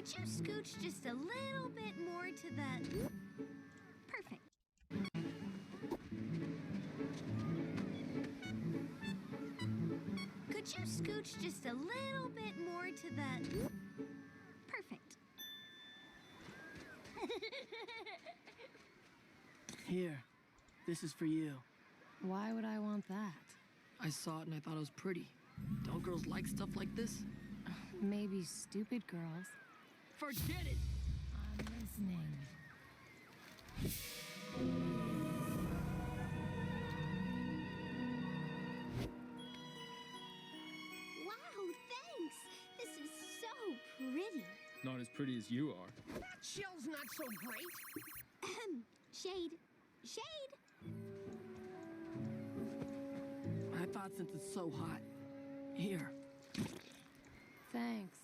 Could you scooch just a little bit more to the... Perfect. Could you scooch just a little bit more to the... Perfect. Here, this is for you. Why would I want that? I saw it and I thought it was pretty. Don't girls like stuff like this? Maybe stupid girls. Forget it! I'm listening. Wow, thanks! This is so pretty. Not as pretty as you are. That shell's not so great. Shade. Shade! I thought since it's so hot. Here. Thanks.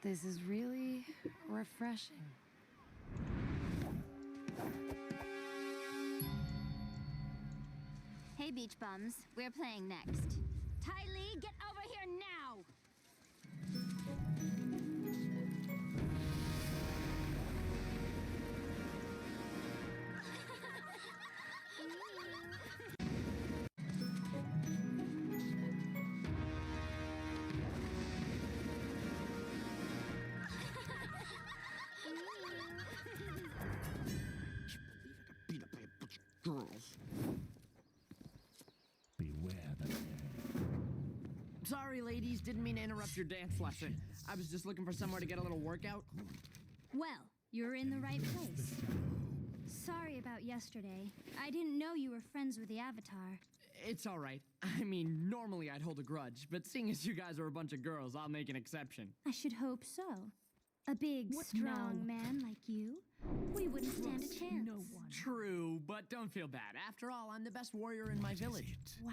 This is really refreshing. Hey, beach bums. We're playing next. Tylee, get over here now! Beat up by a bunch of girls. Beware the Sorry, ladies. Didn't mean to interrupt your dance lesson. I was just looking for somewhere to get a little workout. Well, you're in the right place. Sorry about yesterday. I didn't know you were friends with the Avatar. It's all right. I mean, normally I'd hold a grudge, but seeing as you guys are a bunch of girls, I'll make an exception. I should hope so. A big, strong man like you, we wouldn't stand a chance. No one. True, but don't feel bad. After all, I'm the best warrior in my village. Wow.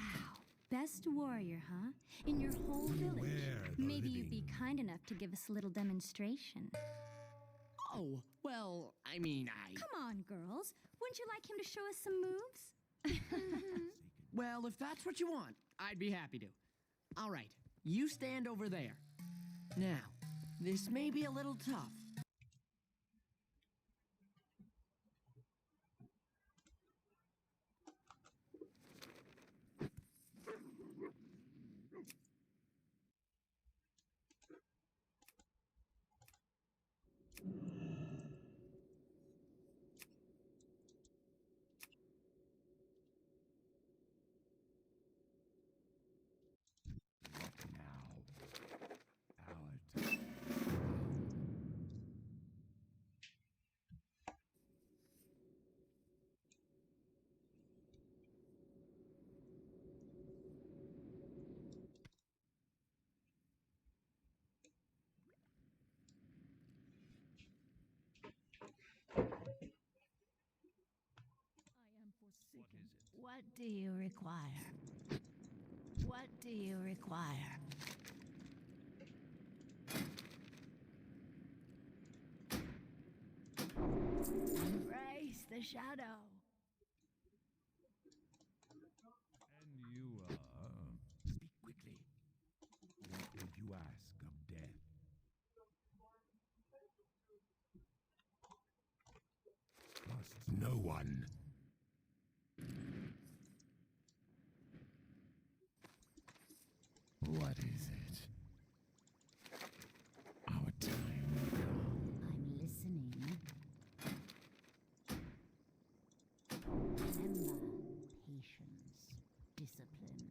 Best warrior, huh? In your whole village. Maybe you'd be kind enough to give us a little demonstration. Oh, well, I mean, Come on, girls. Wouldn't you like him to show us some moves? Well, if that's what you want, I'd be happy to. All right, you stand over there. Now, this may be a little tough. now. Our turn. What do you require? What do you require? Embrace the shadow. And you speak quickly. What would you ask of death? Trust no one. What is it? Our time will come. I'm listening. Remember, patience, discipline.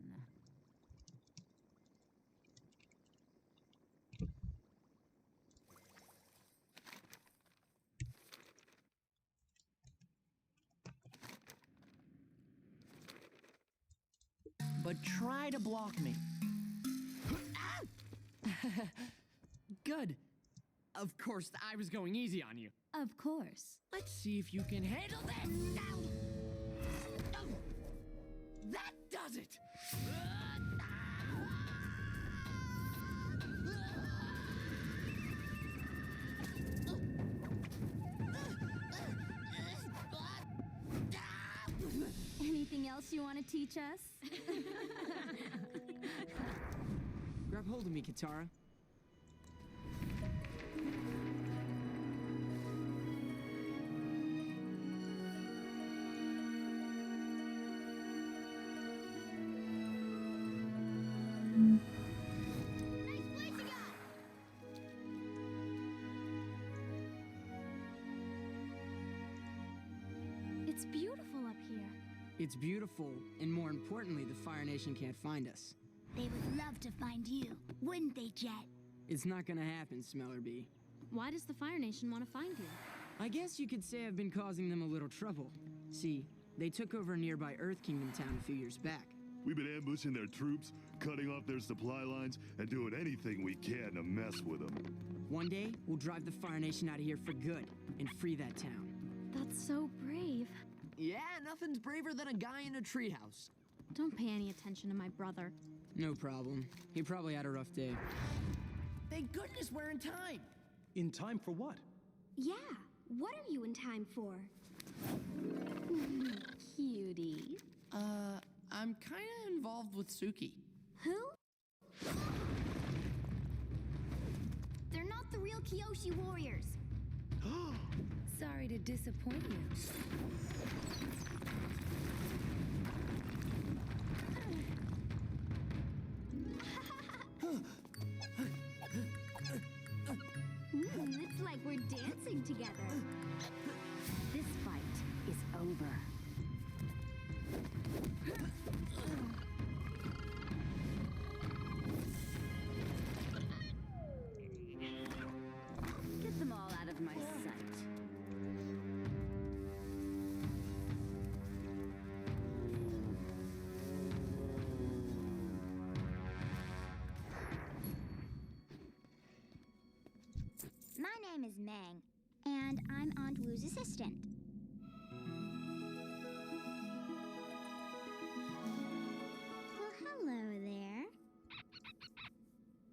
But try to block me. Good. Of course, I was going easy on you. Of course. Let's see if you can handle this. Oh, that does it. Anything else you want to teach us? Grab hold of me, Katara. It's beautiful, and more importantly, the Fire Nation can't find us. They would love to find you, wouldn't they, Jet? It's not gonna happen, Smellerbee. Why does the Fire Nation want to find you? I guess you could say I've been causing them a little trouble. See, they took over a nearby Earth Kingdom town a few years back. We've been ambushing their troops, cutting off their supply lines, and doing anything we can to mess with them. One day, we'll drive the Fire Nation out of here for good and free that town. That's so brave. Yeah, nothing's braver than a guy in a treehouse. Don't pay any attention to my brother. No problem. He probably had a rough day. Thank goodness we're in time. In time for what? Yeah, what are you in time for? Cutie. I'm kinda involved with Suki. Who? They're not the real Kyoshi warriors. Sorry to disappoint you. It's like we're dancing together. This fight is over. Get them all out of my sight. My name is Mang, and I'm Aunt Wu's assistant. Well, hello there.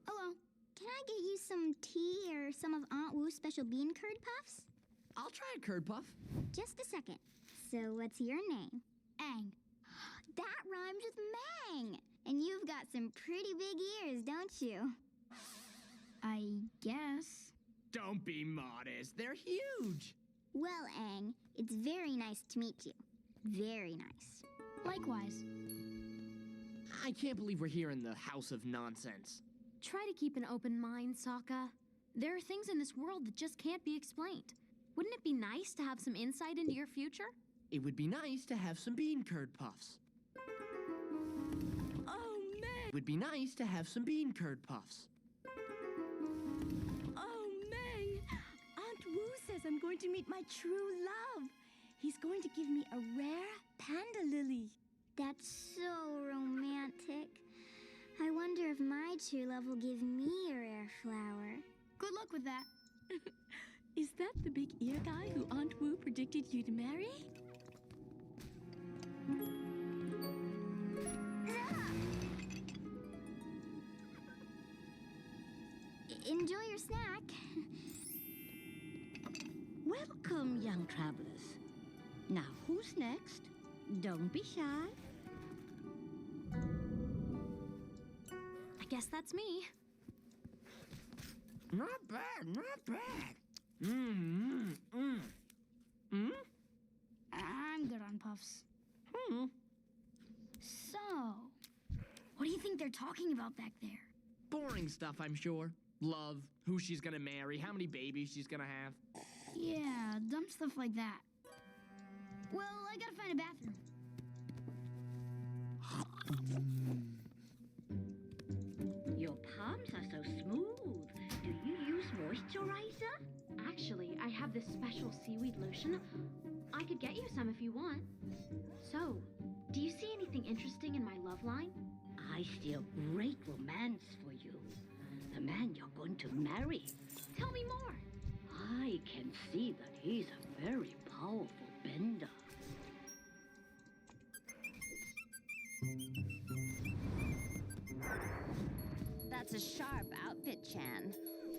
Hello. Can I get you some tea or some of Aunt Wu's special bean curd puffs? I'll try a curd puff. Just a second. So what's your name? Ang. That rhymes with Mang. And you've got some pretty big ears, don't you? I guess. Don't be modest. They're huge. Well, Ang, it's very nice to meet you. Very nice. Likewise. I can't believe we're here in the House of Nonsense. Try to keep an open mind, Sokka. There are things in this world that just can't be explained. Wouldn't it be nice to have some insight into your future? It would be nice to have some bean curd puffs. Oh, May! It would be nice to have some bean curd puffs. Oh, May! Aunt Wu says I'm going to meet my true love. He's going to give me a rare panda lily. That's so romantic. I wonder if my true love will give me a rare flower. Good luck with that. Is that the big ear guy who Aunt Wu predicted you'd marry? Enjoy your snack. Welcome, young travelers. Now, who's next? Don't be shy. I guess that's me. Not bad, not bad. I'm good on puffs. So, what do you think they're talking about back there? Boring stuff, I'm sure. Love, who she's gonna marry, how many babies she's gonna have. Yeah, dumb stuff like that. Well, I gotta find a bathroom. Your palms are so smooth. Do you use moisturizer? Actually, I have this special seaweed lotion. I could get you some if you want. So, do you see anything interesting in my love line? I see a great romance for you. The man you're going to marry. Tell me more. I can see that he's a very powerful bender. That's a sharp outfit, Chan.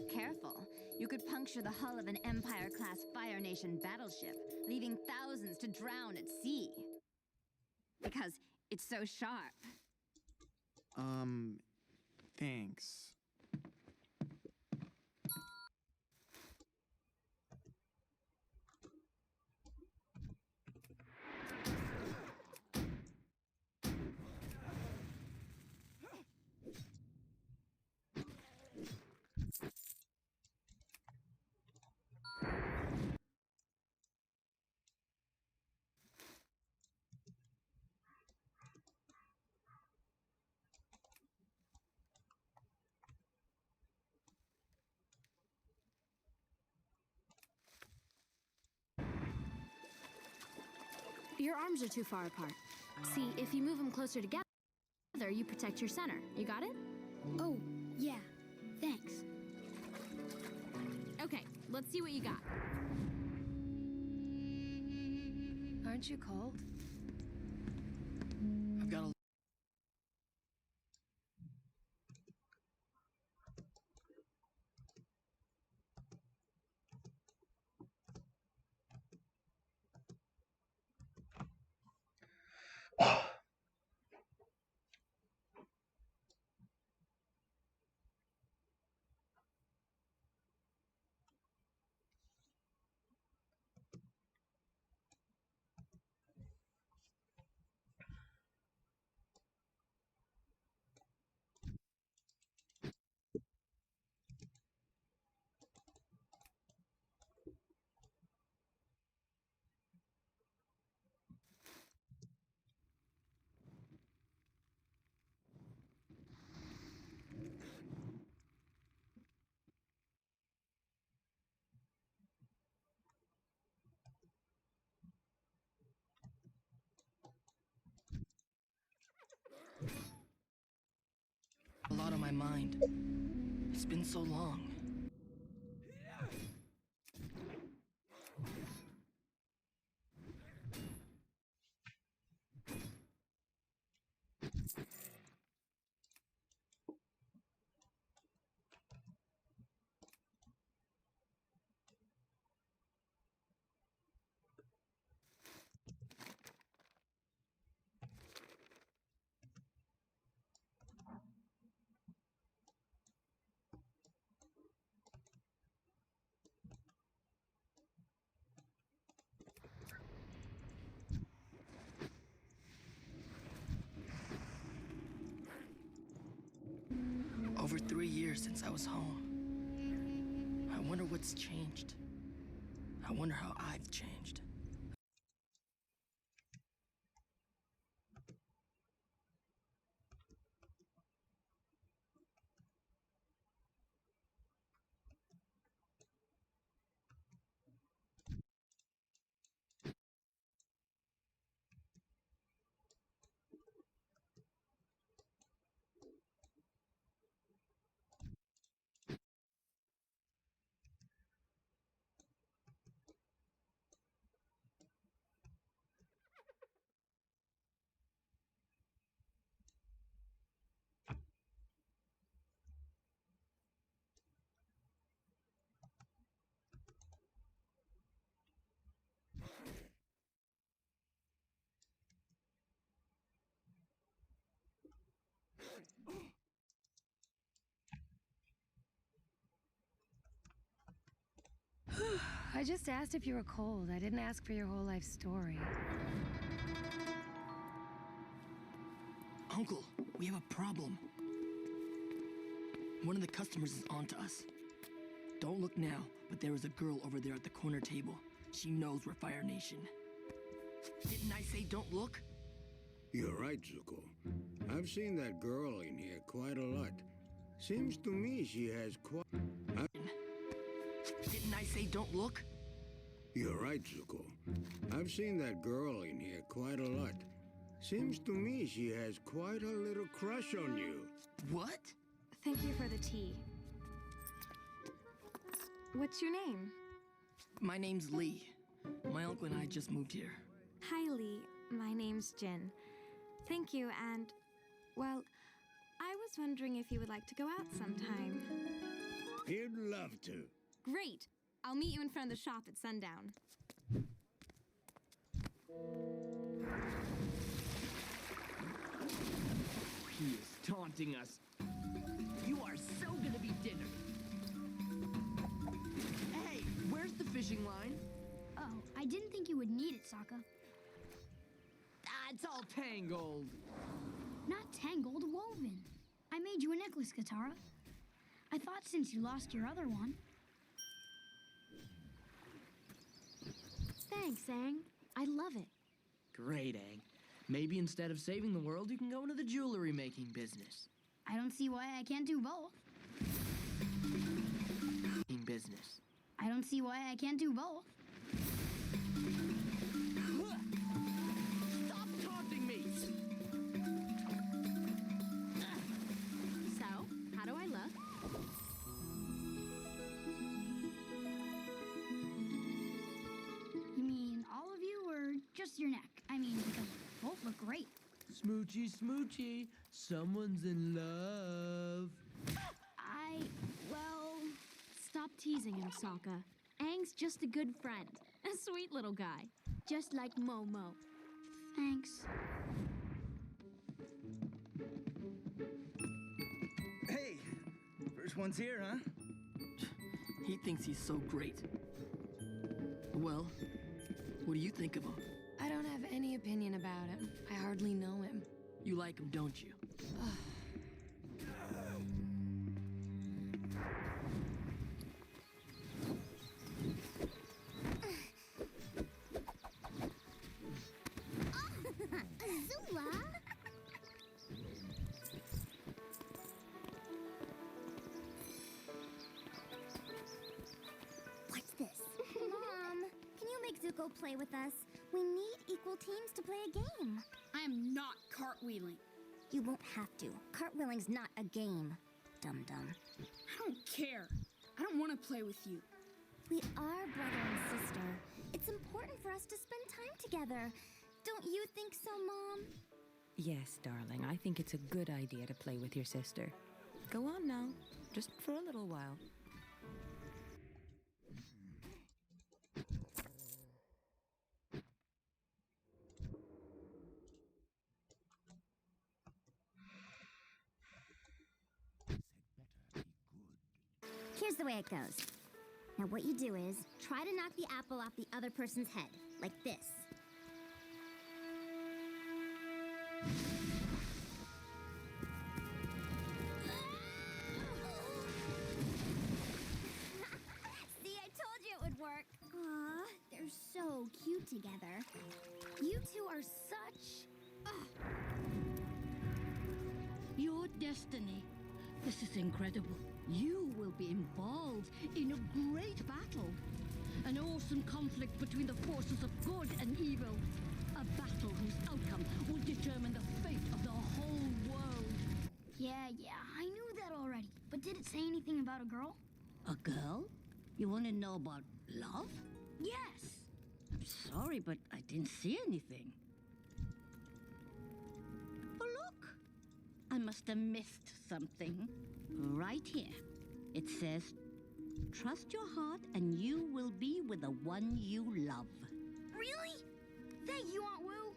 Careful. You could puncture the hull of an Empire-class Fire Nation battleship, leaving thousands to drown at sea. Because it's so sharp. Thanks. Your arms are too far apart. See, if you move them closer together, you protect your center. You got it? Oh, yeah. Thanks. Okay, let's see what you got. Aren't you cold? I've got a... a lot on my mind. It's been so long. Over 3 years since I was home. I wonder what's changed. I wonder how I've changed. I just asked if you were cold. I didn't ask for your whole life story. Uncle, we have a problem. One of the customers is onto us. Don't look now, but there is a girl over there at the corner table. She knows we're Fire Nation. Didn't I say don't look? You're right, Zuko. I've seen that girl in here quite a lot. Seems to me she has quite... Didn't I say don't look? You're right, Zuko. I've seen that girl in here quite a lot. Seems to me she has quite a little crush on you. What? Thank you for the tea. What's your name? My name's Lee. My uncle and I just moved here. Hi, Lee. My name's Jin. Thank you, and, well, I was wondering if you would like to go out sometime. He'd love to. Great! I'll meet you in front of the shop at sundown. He is taunting us. You are so gonna be dinner. Hey, where's the fishing line? Oh, I didn't think you would need it, Sokka. Ah, it's all tangled. Not tangled, woven. I made you a necklace, Katara. I thought since you lost your other one. Thanks, Aang. I love it. Great, Aang. Maybe instead of saving the world, you can go into the jewelry making business. I don't see why I can't do both. Business. I don't see why I can't do both. Smoochy, smoochy. Someone's in love. Well, stop teasing him, Sokka. Aang's just a good friend. A sweet little guy. Just like Momo. Thanks. Hey, first one's here, huh? He thinks he's so great. Well, what do you think of him? I don't have any opinion about him. I hardly know him. You like him, don't you? Azula? What's this? Mom, can you make Zuko play with us? We need equal teams to play a game. I am not cartwheeling. You won't have to. Cartwheeling's not a game, dum-dum. I don't care. I don't want to play with you. We are brother and sister. It's important for us to spend time together. Don't you think so, Mom? Yes, darling. I think it's a good idea to play with your sister. Go on now, just for a little while. Here's the way it goes. Now what you do is, try to knock the apple off the other person's head, like this. See, I told you it would work. Aw, they're so cute together. You two are such... Your destiny. This is incredible. You will be involved in a great battle. An awesome conflict between the forces of good and evil. A battle whose outcome will determine the fate of the whole world. Yeah, I knew that already. But did it say anything about a girl? A girl? You want to know about love? Yes. I'm sorry, but I didn't see anything. Oh, look! I must have missed something. Right here. It says, trust your heart and you will be with the one you love. Really? Thank you, Aunt Wu.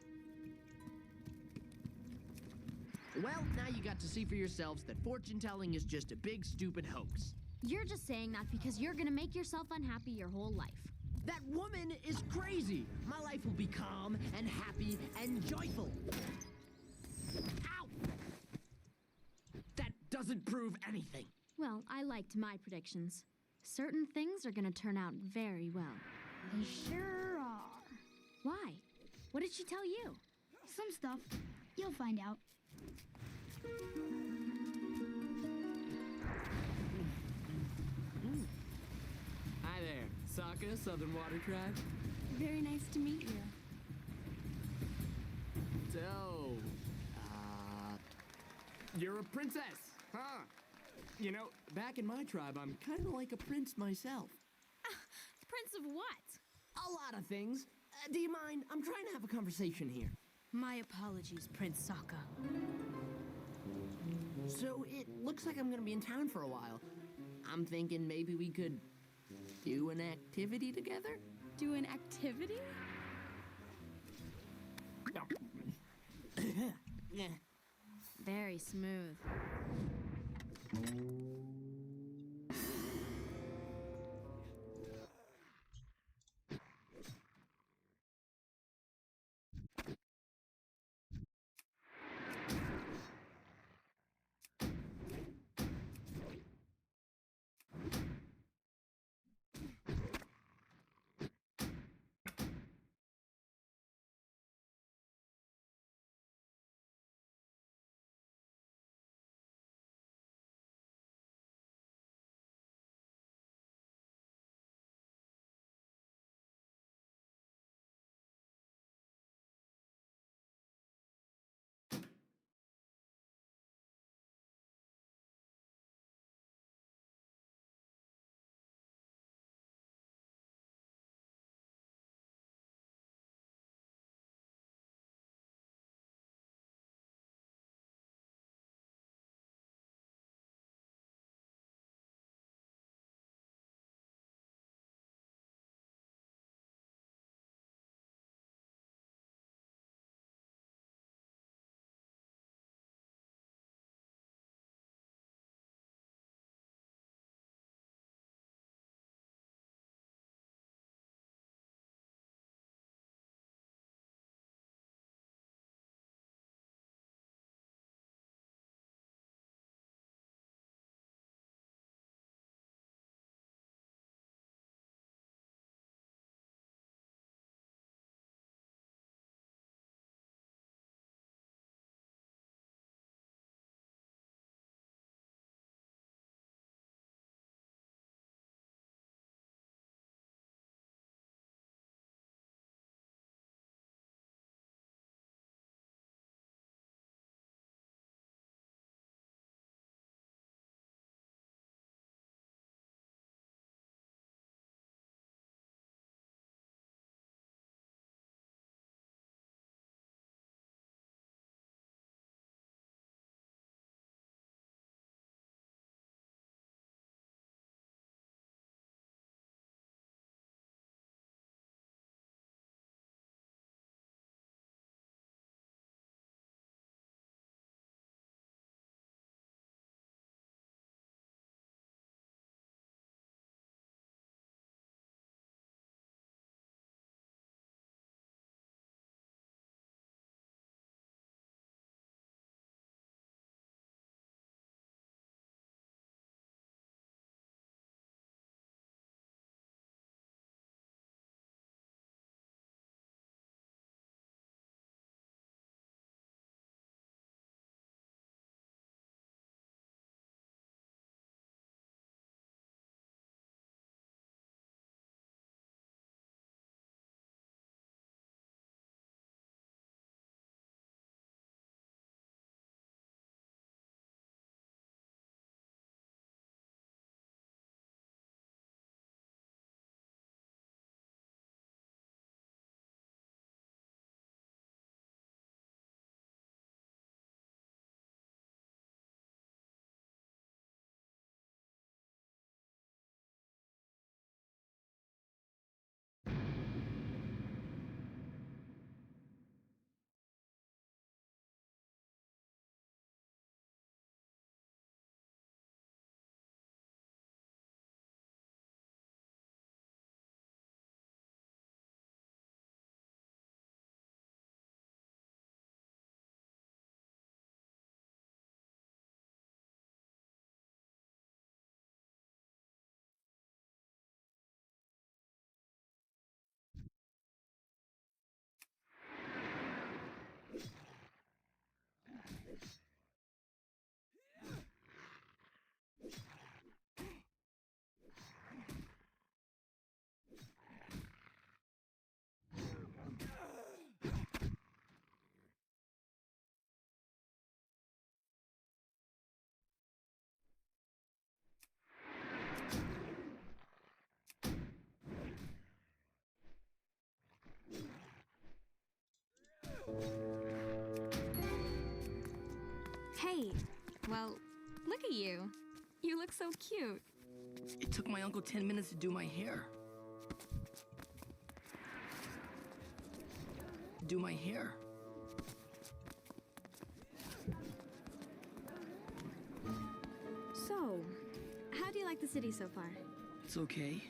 Well, now you got to see for yourselves that fortune-telling is just a big, stupid hoax. You're just saying that because you're gonna make yourself unhappy your whole life. That woman is crazy. My life will be calm and happy and joyful. Ow! That doesn't prove anything. Well, I liked my predictions. Certain things are gonna turn out very well. They sure are. Why? What did she tell you? Some stuff. You'll find out. Hi there, Sokka, Southern Water Tribe. Very nice to meet you. So, you're a princess, huh? You know, back in my tribe, I'm kind of like a prince myself. Prince of what? A lot of things. Do you mind? I'm trying to have a conversation here. My apologies, Prince Sokka. So it looks like I'm gonna be in town for a while. I'm thinking maybe we could do an activity together? Do an activity? Very smooth. Hey, well, look at you. You look so cute. It took my uncle 10 minutes to do my hair. So, how do you like the city so far? It's okay.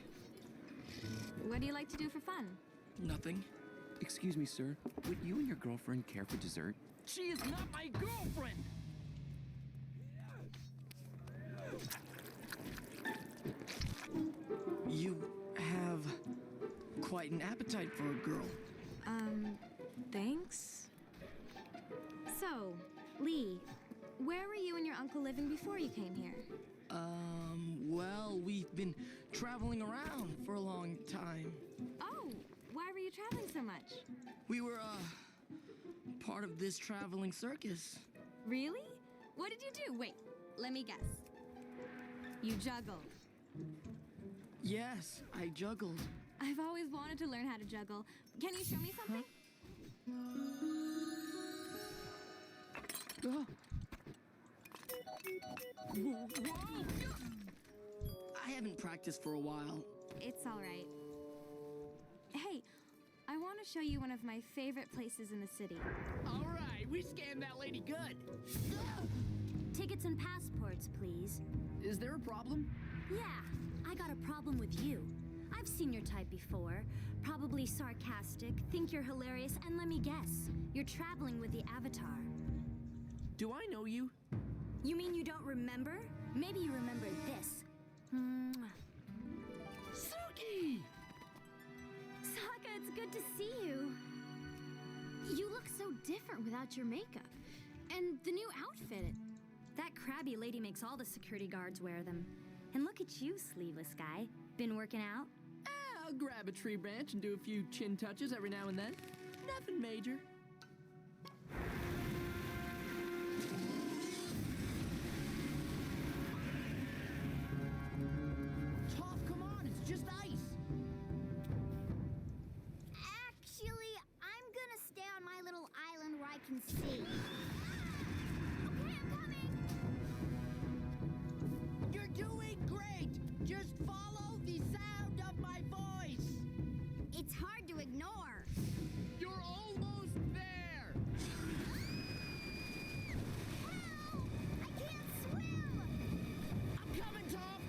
What do you like to do for fun? Nothing. Excuse me, sir. Would you and your girlfriend care for dessert? She is not my girlfriend! You have quite an appetite for a girl. Thanks. So, Lee, where were you and your uncle living before you came here? Well, we've been traveling around for a long time. Oh, why were you traveling so much? We were, part of this traveling circus. Really? What did you do? Wait, let me guess. You juggled. Yes, I juggled. I've always wanted to learn how to juggle. Can you show me something? Whoa. I haven't practiced for a while. It's all right. Hey, I want to show you one of my favorite places in the city. All right, we scammed that lady good. Tickets and passports, please. Is there a problem? Yeah, I got a problem with you. I've seen your type before. Probably sarcastic, think you're hilarious, and let me guess, you're traveling with the Avatar. Do I know you? You mean you don't remember? Maybe you remember this. Mwah. Suki! Sokka, it's good to see you. You look so different without your makeup. And the new outfit. That crabby lady makes all the security guards wear them. And look at you, sleeveless guy. Been working out? I'll grab a tree branch and do a few chin touches every now and then. Nothing major. Toph, come on, it's just ice. Actually, I'm gonna stay on my little island where I can see. Okay, I'm coming! You're doing great! Just follow the sound of my voice! It's hard to ignore. You're almost there! Help! I can't swim! I'm coming, Toph!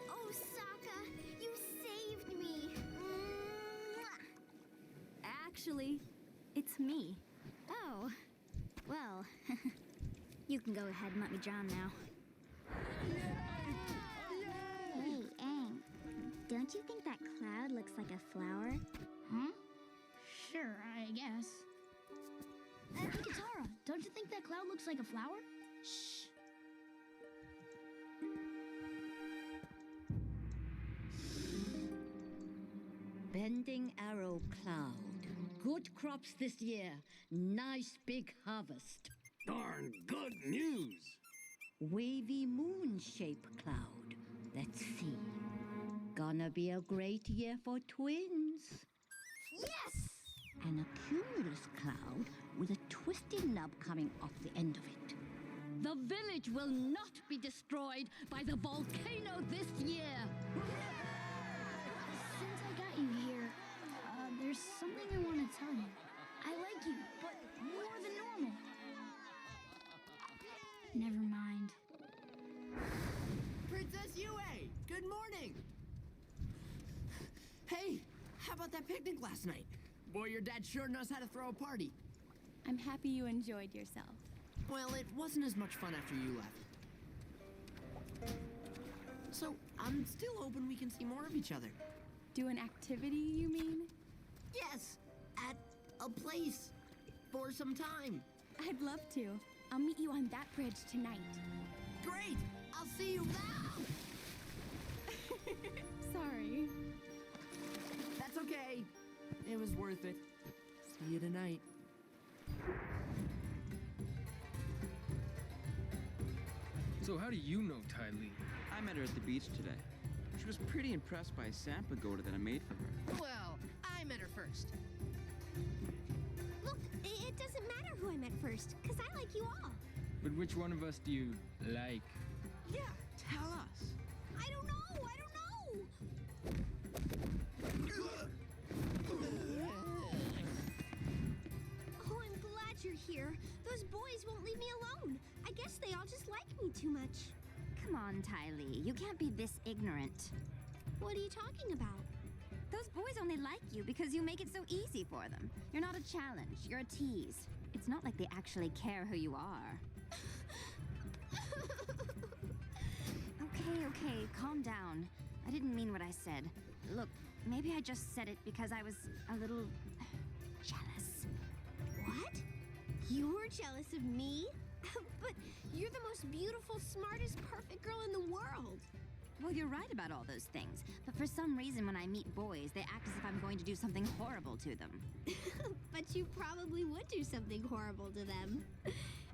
Oh, Sokka, you saved me. Mwah. Actually, it's me. Oh, well, you can go ahead and let me drown now. Hey, Aang, don't you think that cloud looks like a flower? Huh? Sure, I guess. Hey, Katara, don't you think that cloud looks like a flower? Shh. Bending arrow cloud. Good crops this year. Nice big harvest. Darn good news. Wavy moon shape cloud. Let's see. Gonna be a great year for twins. Yes! And a cumulus cloud with a twisted nub coming off the end of it. The village will not be destroyed by the volcano this year. Since I got you here, there's something I want to tell you. I like you, but more than normal. Never mind. Princess Yue, good morning! Hey, how about that picnic last night? Boy, your dad sure knows how to throw a party. I'm happy you enjoyed yourself. Well, it wasn't as much fun after you left. So, I'm still hoping we can see more of each other. Do an activity, you mean? Yes, at a place. For some time. I'd love to. I'll meet you on that bridge tonight. Great! I'll see you now! Sorry. That's okay. It was worth it. See you tonight. So how do you know Ty Lee? I met her at the beach today. She was pretty impressed by a sand pagoda that I made for her. Well, I met her first. Look, it doesn't matter who I met first, because I like you all. But which one of us do you like? Yeah, tell us. I don't know! Oh, I'm glad you're here. Those boys won't leave me alone. I guess they all just like me too much. Come on, Ty Lee. You can't be this ignorant. What are you talking about? Those boys only like you because you make it so easy for them. You're not a challenge. You're a tease. It's not like they actually care who you are. Okay, calm down. I didn't mean what I said. Look, maybe I just said it because I was a little jealous. What? You're jealous of me? But you're the most beautiful, smartest, perfect girl in the world. Well, you're right about all those things. But for some reason, when I meet boys, they act as if I'm going to do something horrible to them. But you probably would do something horrible to them.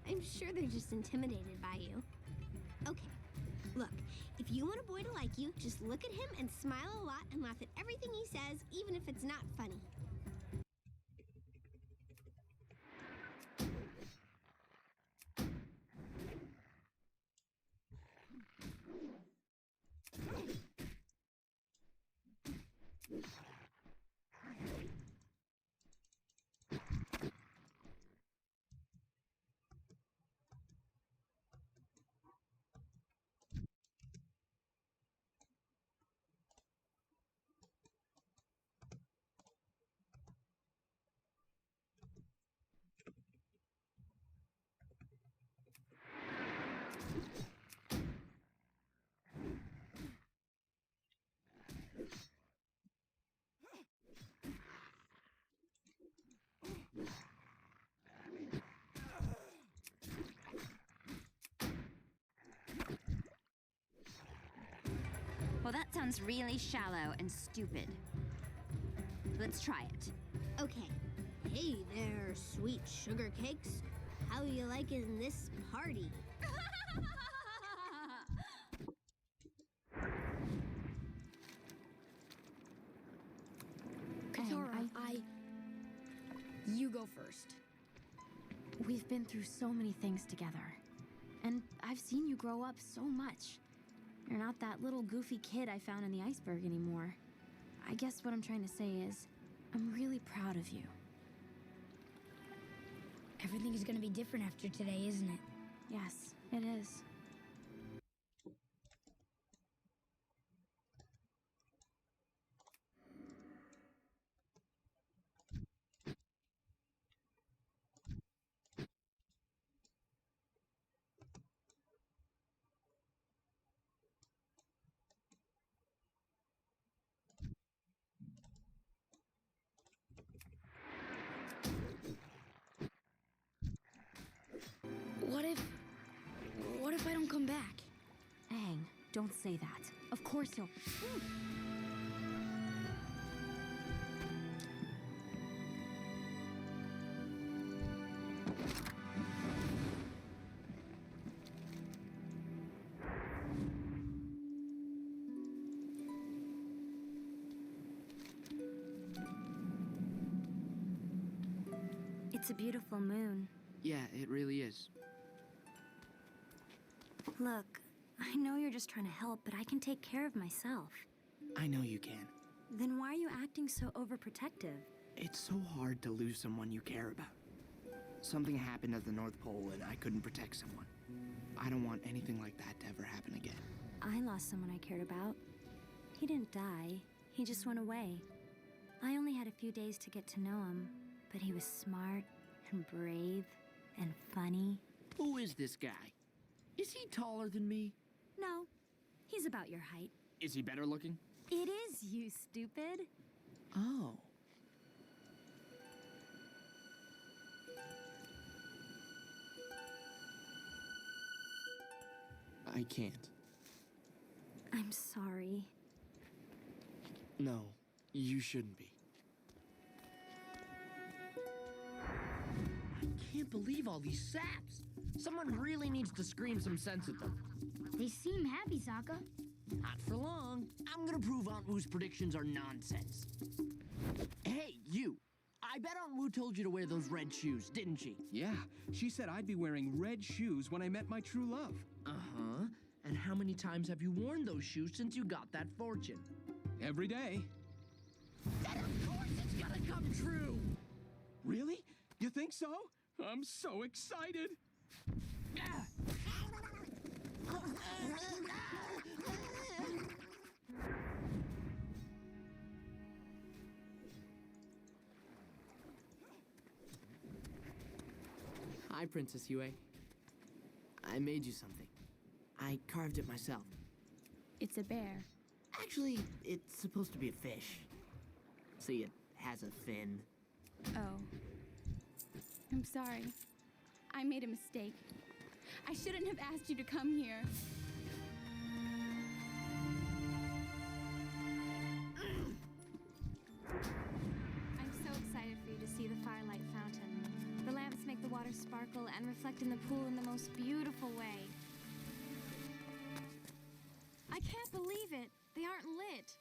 I'm sure they're just intimidated by you. Okay, look, if you want a boy to like you, just look at him and smile a lot and laugh at everything he says, even if it's not funny. Well, that sounds really shallow and stupid. Let's try it. Okay. Hey there, sweet sugar cakes. How you liking this party? Katara, You go first. We've been through so many things together. And I've seen you grow up so much. You're not that little goofy kid I found in the iceberg anymore. I guess what I'm trying to say is, I'm really proud of you. Everything is gonna be different after today, isn't it? Yes, it is. What if I don't come back? Aang, don't say that. Of course you'll... It's a beautiful moon. Yeah, it really is. Look, I know you're just trying to help, but I can take care of myself. I know you can. Then why are you acting so overprotective? It's so hard to lose someone you care about. Something happened at the North Pole and I couldn't protect someone. I don't want anything like that to ever happen again. I lost someone I cared about. He didn't die. He just went away. I only had a few days to get to know him, but he was smart and brave and funny. Who is this guy? Is he taller than me? No, he's about your height. Is he better looking? It is, you stupid. Oh. I can't. I'm sorry. No, you shouldn't be. I can't believe all these saps. Someone really needs to scream some sense at them. They seem happy, Sokka. Not for long. I'm gonna prove Aunt Wu's predictions are nonsense. Hey, you! I bet Aunt Wu told you to wear those red shoes, didn't she? Yeah, she said I'd be wearing red shoes when I met my true love. Uh-huh. And how many times have you worn those shoes since you got that fortune? Every day. Then of course it's gonna come true! Really? You think so? I'm so excited. Hi, Princess Yue. I made you something. I carved it myself. It's a bear. Actually, it's supposed to be a fish. See, it has a fin. Oh. I'm sorry. I made a mistake. I shouldn't have asked you to come here. I'm so excited for you to see the firelight fountain. The lamps make the water sparkle and reflect in the pool in the most beautiful way. I can't believe it. They aren't lit.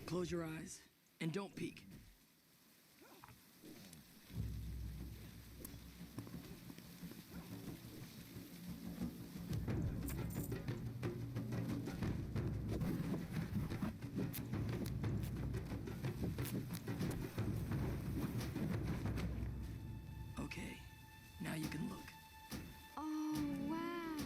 Close your eyes and don't peek. Okay, now you can look. Oh, wow.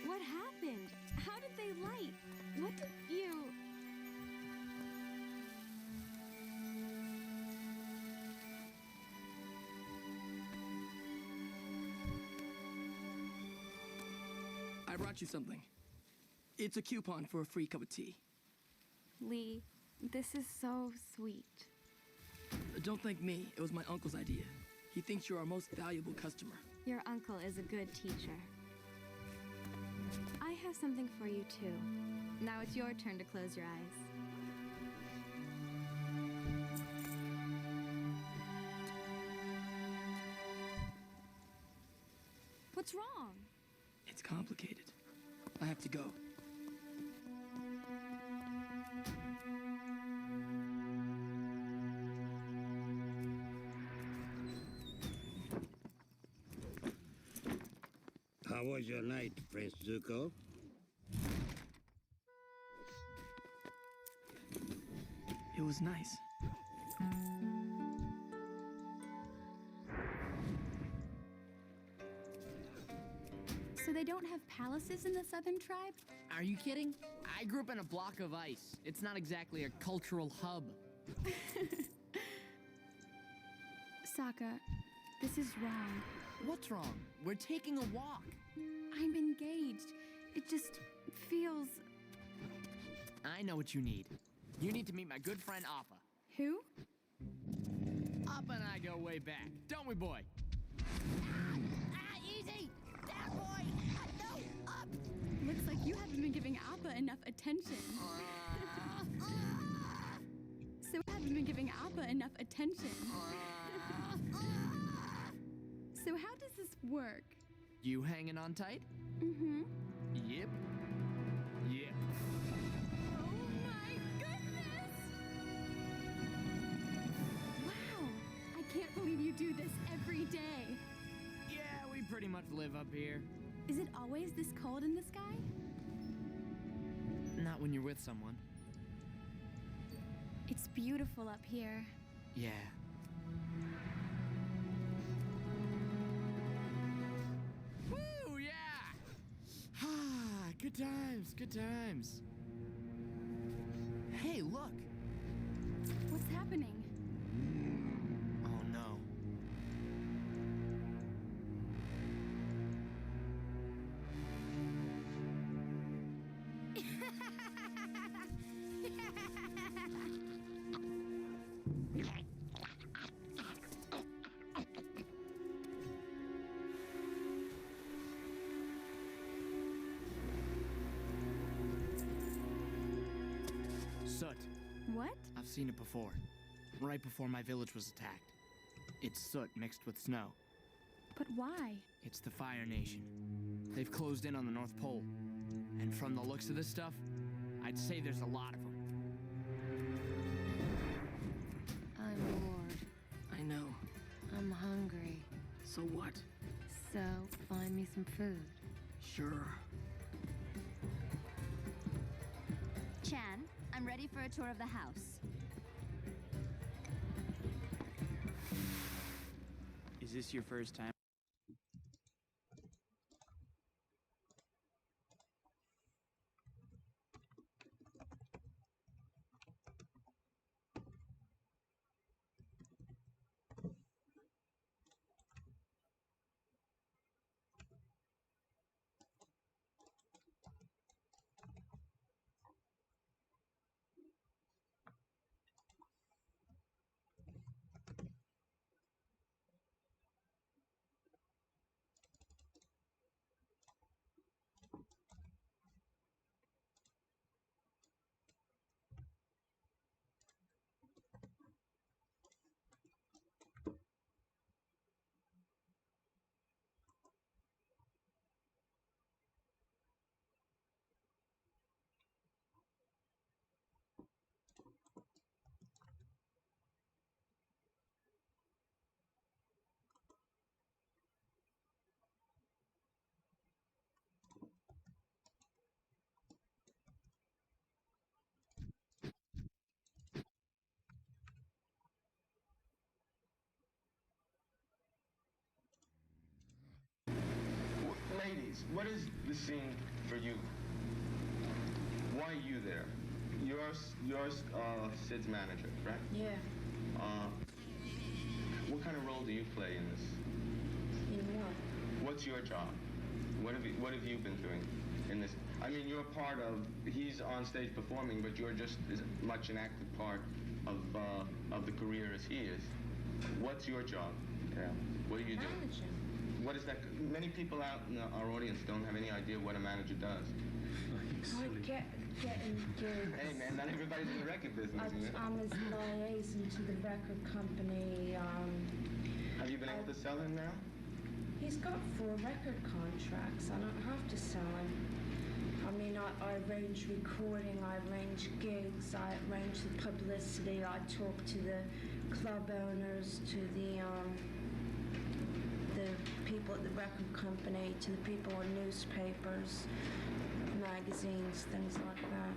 What happened? How did they light? What did you... I brought you something. It's a coupon for a free cup of tea. Lee, this is so sweet. Don't thank me. It was my uncle's idea. He thinks you're our most valuable customer. Your uncle is a good teacher. I have something for you, too. Now it's your turn to close your eyes. What's wrong? It's complicated. I have to go. How was your night, Prince Zuko? It was nice. So they don't have palaces in the Southern Tribe? Are you kidding? I grew up in a block of ice. It's not exactly a cultural hub. Sokka, this is wrong. What's wrong? We're taking a walk. I'm engaged. It just feels... I know what you need. You need to meet my good friend Appa. Who? Appa and I go way back, don't we, boy? Easy! Down, boy! No, up! Looks like you haven't been giving Appa enough attention. So haven't been giving Appa enough attention. So how does this work? You hanging on tight? Mm-hmm. Yep. Yep. Oh my goodness! Wow! I can't believe you do this every day. Yeah, we pretty much live up here. Is it always this cold in the sky? Not when you're with someone. It's beautiful up here. Yeah. Woo, yeah! Ah, good times, good times. Hey, look! What's happening? Oh, no. Soot. What? A I've seen it before. Right before my village was attacked. It's soot mixed with snow. But why? It's the Fire Nation. They've closed in on the North Pole. And from the looks of this stuff, I'd say there's a lot of them. I'm bored. I know. I'm hungry. So what? So, find me some food. Sure. Chan, I'm ready for a tour of the house. Is this your first time? Ladies, what is the scene for you? Why are you there? You're Sid's manager, correct? Yeah. What kind of role do you play in this? In what? What's your job? What have you been doing in this? I mean, you're part of. He's on stage performing, but you're just as much an active part of the career as he is. What's your job? Yeah. What do you do? Manager. What is that? Many people out in our audience don't have any idea what a manager does. I getting gigs. Hey man, not everybody's in the record business. I'm his liaison to the record company. Have you been able to sell him now? He's got 4 record contracts. I don't have to sell him. I mean, I arrange recording, I arrange gigs, I arrange the publicity, I talk to the club owners, to the people at the record company, to the people in newspapers, magazines, things like that.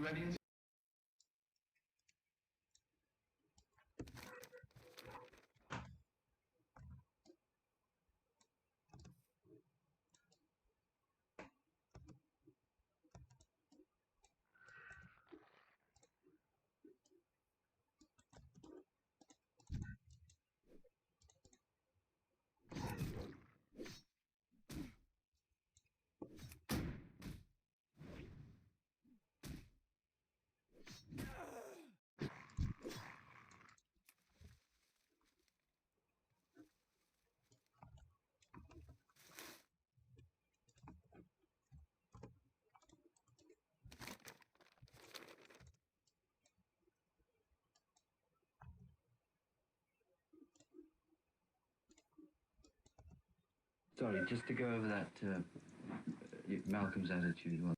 ready in Sorry, just to go over that Malcolm's attitude. Well,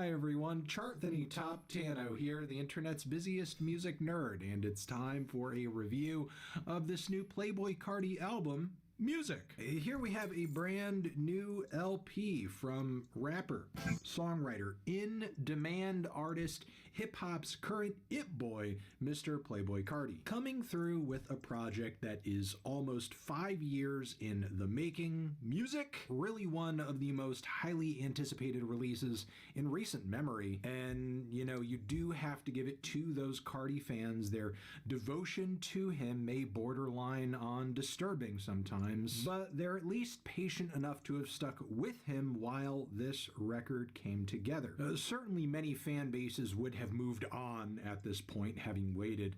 Hi everyone, Charthney Top Tano here, the internet's busiest music nerd, and it's time for a review of this new Playboy Carti album, Music. Here we have a brand new LP from rapper, songwriter, in-demand artist, hip-hop's current it boy, Mr. Playboi Carti, coming through with a project that is almost 5 years in the making. Music, really one of the most highly anticipated releases in recent memory, and you know, you do have to give it to those Carti fans. Their devotion to him may borderline on disturbing sometimes, but they're at least patient enough to have stuck with him while this record came together. Certainly many fan bases would have moved on at this point, having waited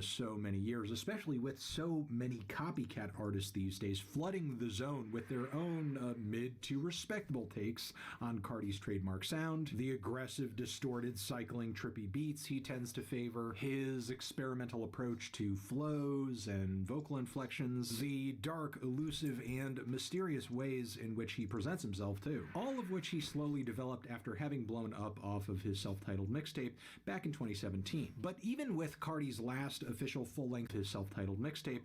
so many years, especially with so many copycat artists these days flooding the zone with their own mid to respectable takes on Carti's trademark sound, the aggressive, distorted, cycling, trippy beats he tends to favor, his experimental approach to flows and vocal inflections, the dark, elusive, and mysterious ways in which he presents himself too, all of which he slowly developed after having blown up off of his self-titled mixtape back in 2017. But even with Carti's last official full-length self-titled mixtape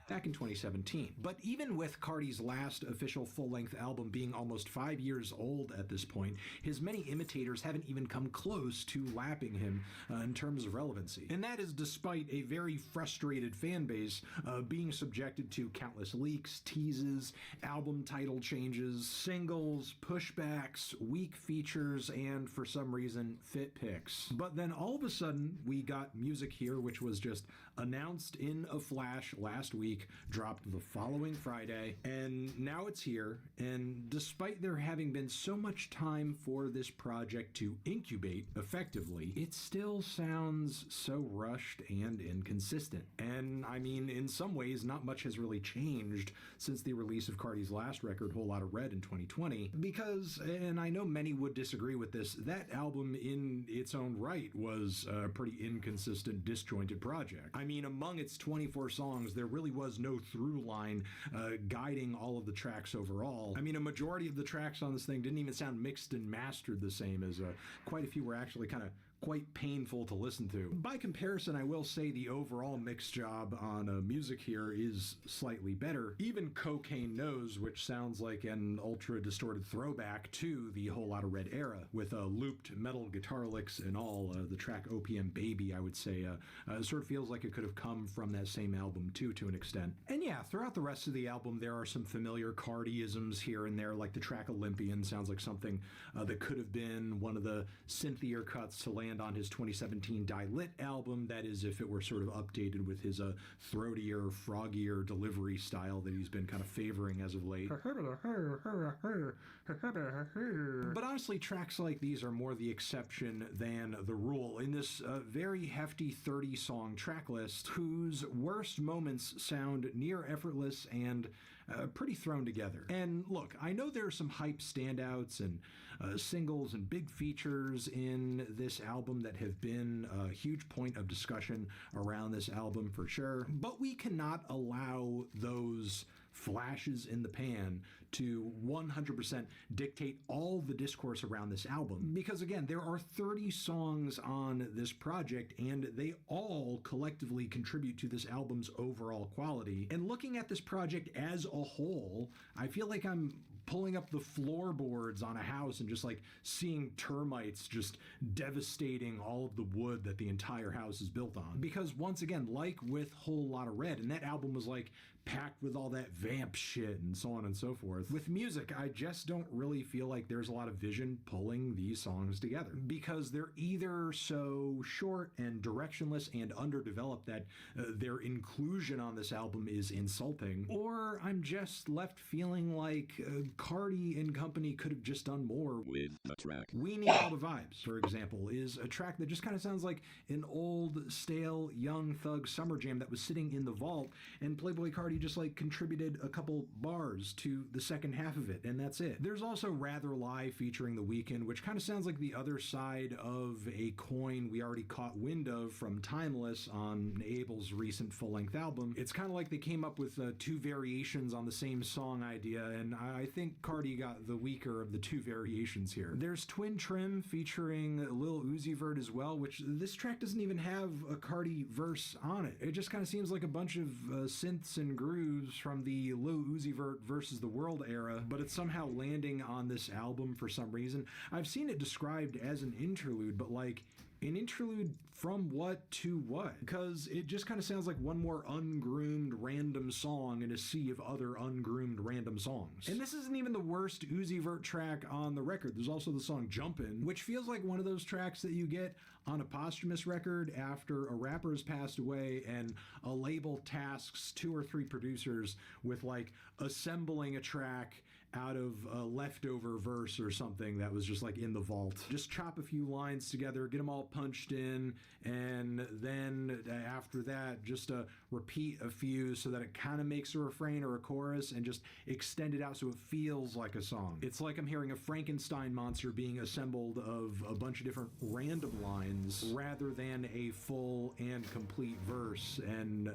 back in 2017. But even with Carti's last official full-length album being almost 5 years old at this point, his many imitators haven't even come close to lapping him in terms of relevancy. And that is despite a very frustrated fan base being subjected to countless leaks, teases, album title changes, singles, pushbacks, weak features, and for some reason, fit pics. But then all of a sudden, we got music here, which was just announced in a flash last week, dropped the following Friday, and now it's here. And despite there having been so much time for this project to incubate effectively, it still sounds so rushed and inconsistent. And I mean, in some ways, not much has really changed since the release of Carti's last record, Whole Lotta Red, in 2020, because, and I know many would disagree with this, that album in its own right was a pretty inconsistent, disjointed project. I mean, among its 24 songs, there really was no through line guiding all of the tracks overall. I mean, a majority of the tracks on this thing didn't even sound mixed and mastered the same, as quite a few were actually kind of quite painful to listen to. By comparison, I will say the overall mix job on music here is slightly better. Even Cocaine Nose, which sounds like an ultra distorted throwback to the Whole Lotta Red era, with looped metal guitar licks and all, the track OPM Baby, I would say, sort of feels like it could have come from that same album too, to an extent. And yeah, throughout the rest of the album, there are some familiar Carti-isms here and there, like the track Olympian sounds like something that could have been one of the synthier cuts to land on his 2017 Die Lit album. That is, if it were sort of updated with his throatier, froggier delivery style that he's been kind of favoring as of late. But honestly, tracks like these are more the exception than the rule in this very hefty 30-song track list, whose worst moments sound near effortless and pretty thrown together. And look, I know there are some hype standouts and singles and big features in this album that have been a huge point of discussion around this album for sure, but we cannot allow those flashes in the pan to 100% dictate all the discourse around this album. Because again, there are 30 songs on this project, and they all collectively contribute to this album's overall quality. And looking at this project as a whole, I feel like I'm pulling up the floorboards on a house and just like seeing termites just devastating all of the wood that the entire house is built on. Because once again, like with Whole Lotta Red, and that album was like packed with all that vamp shit and so on and so forth. With music, I just don't really feel like there's a lot of vision pulling these songs together, because they're either so short and directionless and underdeveloped that their inclusion on this album is insulting, or I'm just left feeling like Carti and company could have just done more with the track. We Need All the Vibes, for example, is a track that just kind of sounds like an old, stale, Young Thug summer jam that was sitting in the vault, and Playboi Carti just like contributed a couple bars to the second half of it, and that's it. There's also Rather Lie featuring The Weeknd, which kind of sounds like the other side of a coin we already caught wind of from Timeless on Abel's recent full-length album. It's kind of like they came up with two variations on the same song idea, and I think Carti got the weaker of the two variations here. There's Twin Trim featuring Lil Uzi Vert as well, which this track doesn't even have a Carti verse on it. It just kind of seems like a bunch of synths and grooves from the Lil Uzi Vert versus the World era, but it's somehow landing on this album for some reason. I've seen it described as an interlude, but like, an interlude from what to what? Because it just kind of sounds like one more ungroomed random song in a sea of other ungroomed random songs. And this isn't even the worst Uzi Vert track on the record. There's also the song Jumpin', which feels like one of those tracks that you get on a posthumous record after a rapper has passed away and a label tasks 2 or 3 producers with like assembling a track out of a leftover verse or something that was just like in the vault. Just chop a few lines together, get them all punched in, and then after that, just repeat a few so that it kind of makes a refrain or a chorus and just extend it out so it feels like a song. It's like I'm hearing a Frankenstein monster being assembled of a bunch of different random lines rather than a full and complete verse. And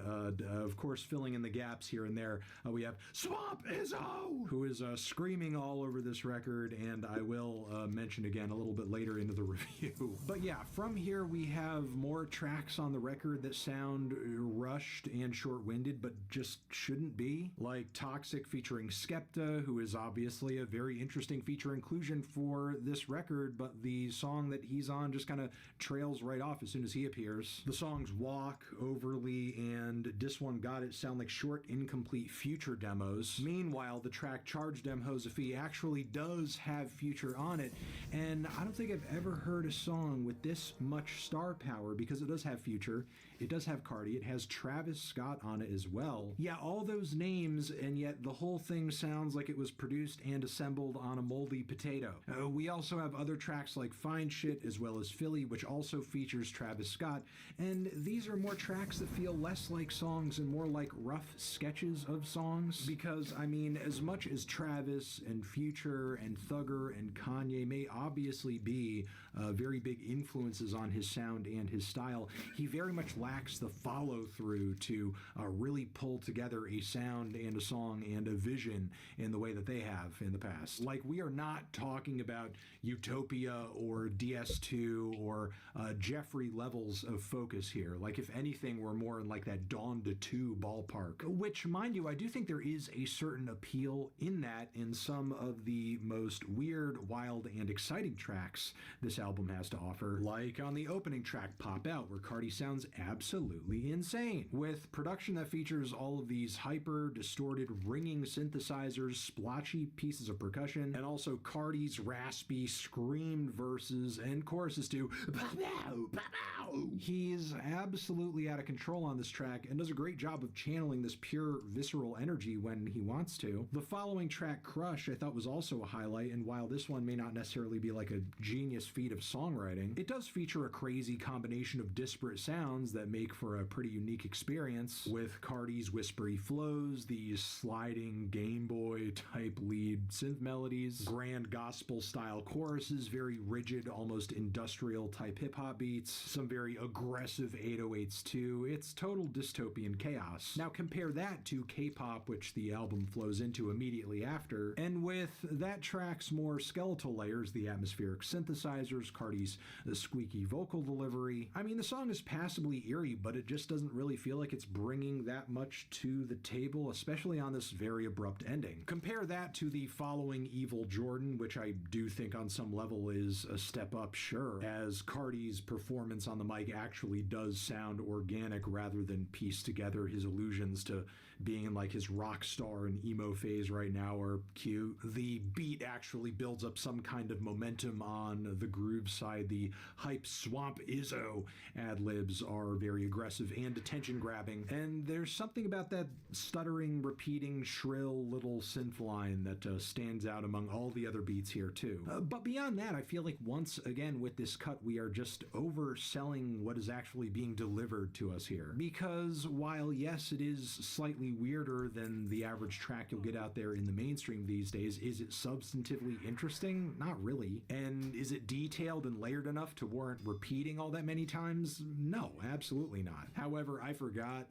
of course, filling in the gaps here and there, we have Swamp Izzo, who is screaming all over this record, and I will mention again a little bit later into the review. But yeah, from here we have more tracks on the record that sound rushed and short-winded, but just shouldn't be. Like Toxic featuring Skepta, who is obviously a very interesting feature inclusion for this record, but the song that he's on just kind of trails right off as soon as he appears. The songs Walk, Overly, and This One Got It sound like short, incomplete Future demos. Meanwhile, the track Charge Dem Josephi actually does have Future on it, and I don't think I've ever heard a song with this much star power because it does have Future, it does have Cardi, it has Travis Scott on it as well. Yeah, all those names, and yet the whole thing sounds like it was produced and assembled on a moldy potato. We also have other tracks like Fine Shit as well as Philly, which also features Travis Scott, and these are more tracks that feel less like songs and more like rough sketches of songs, because I mean, as much as Travis and Future and Thugger and Kanye may obviously be very big influences on his sound and his style, he very much lacks the follow-through to really pull together a sound and a song and a vision in the way that they have in the past. Like, we are not talking about Utopia or DS2 or Jeffrey levels of focus here. Like, if anything, we're more in like that Dawn to 2 ballpark, which, mind you, I do think there is a certain appeal in that in some of the most weird, wild, and exciting tracks this album has to offer, like on the opening track Pop Out, where Cardi sounds absolutely insane, with production that features all of these hyper distorted ringing synthesizers, splotchy pieces of percussion, and also Cardi's raspy screamed verses and choruses to "Pow, pow, pow." He's absolutely out of control on this track and does a great job of channeling this pure visceral energy when he wants to. The following track, Crush, I thought was also a highlight, and while this one may not necessarily be like a genius feat of songwriting, it does feature a crazy combination of disparate sounds that make for a pretty unique experience, with Cardi's whispery flows, these sliding Game Boy type lead synth melodies, grand gospel style choruses, very rigid, almost industrial type hip hop beats, some very aggressive 808s too. It's total dystopian chaos. Now compare that to K-pop, which the album flows into immediately after, and with that track's more skeletal layers, the atmospheric synthesizers, Cardi's squeaky vocal delivery. I mean, the song is passably eerie, but it just doesn't really feel like it's bringing that much to the table, especially on this very abrupt ending. Compare that to the following Evil Jordan, which I do think on some level is a step up, sure, as Cardi's performance on the mic actually does sound organic rather than piece together. His allusions to being in like his rock star and emo phase right now are cute. The beat actually builds up some kind of momentum on the groove side. The hype Swamp Izzo ad-libs are very aggressive and attention grabbing, and there's something about that stuttering, repeating, shrill little synth line that stands out among all the other beats here too. But beyond that, I feel like once again with this cut we are just overselling what is actually being delivered to us here, because while yes, it is slightly weirder than the average track you'll get out there in the mainstream these days, is it substantively interesting? Not really. And is it detailed and layered enough to warrant repeating all that many times? No, absolutely not. However, I forgot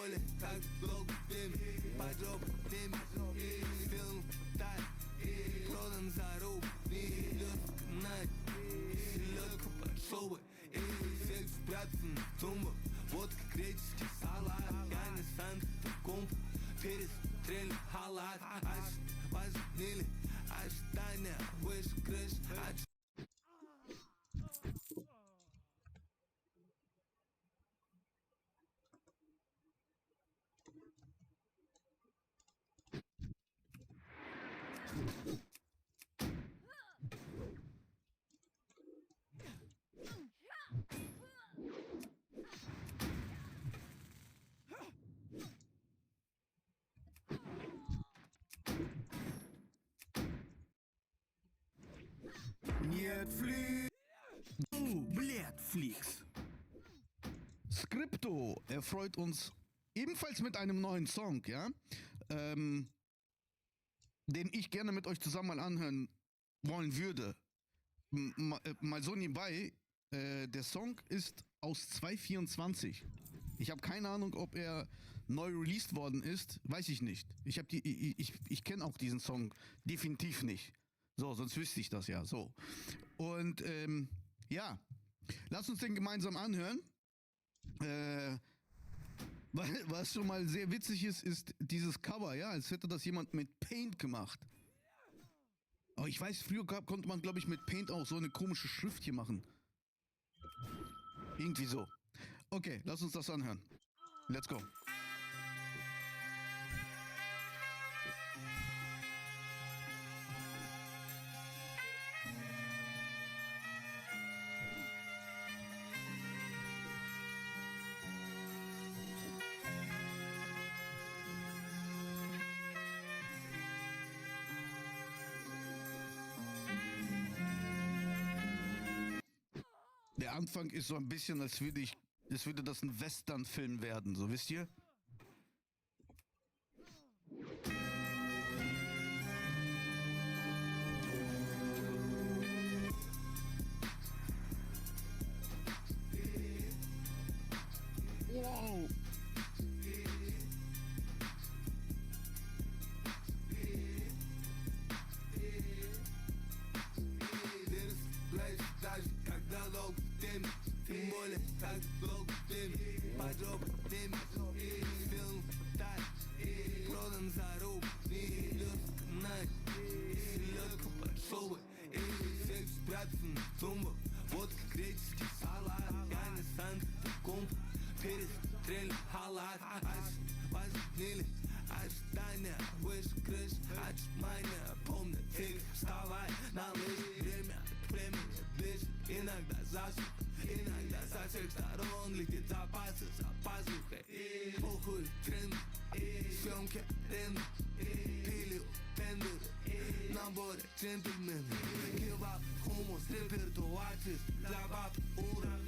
mole, tak logo dem, padrop dem, film tak, prodan za rob, look night, look show it, sex bratzen, tumba, vodka grečki salat, yani san komp, peris, trel, halat, aç, baz nili, aç tane, wish crush, aç. Netflix. Netflix. Skripto erfreut uns ebenfalls mit einem neuen Song, ja, den ich gerne mit euch zusammen mal anhören wollen würde. Mal so nebenbei, der Song ist aus 2024. Ich habe keine Ahnung, ob er neu released worden ist, weiß ich nicht. Ich kenne auch diesen Song definitiv nicht. So, sonst wüsste ich das ja. So. Und ja, lasst uns den gemeinsam anhören. Was schon mal sehr witzig ist dieses Cover, ja, als hätte das jemand mit Paint gemacht. Aber ich weiß, früher konnte man, glaube ich, mit Paint auch so eine komische Schrift hier machen. Irgendwie so. Okay, lass uns das anhören. Let's go. Der Anfang ist so ein bisschen, als würde das ein Western-Film werden, so wisst ihr? Wow! Тем более, как долго время поджог время Film так, продан за руб Легко найт, легко пошел Секс спрятан в тумбах Водка, греческий салат Я не санта комп Перестрель халат Аж возникли ожидания Wish crush, отжимания Помню, тихо, вставай На лыжи время от времени Дышит, иногда засух Иногда со всех сторон летит запасы за пазухой Похуй тренд, съемки аренды Пили у тендеры, наборы джентльмены Кебаб, хумус, репертуар для баб ура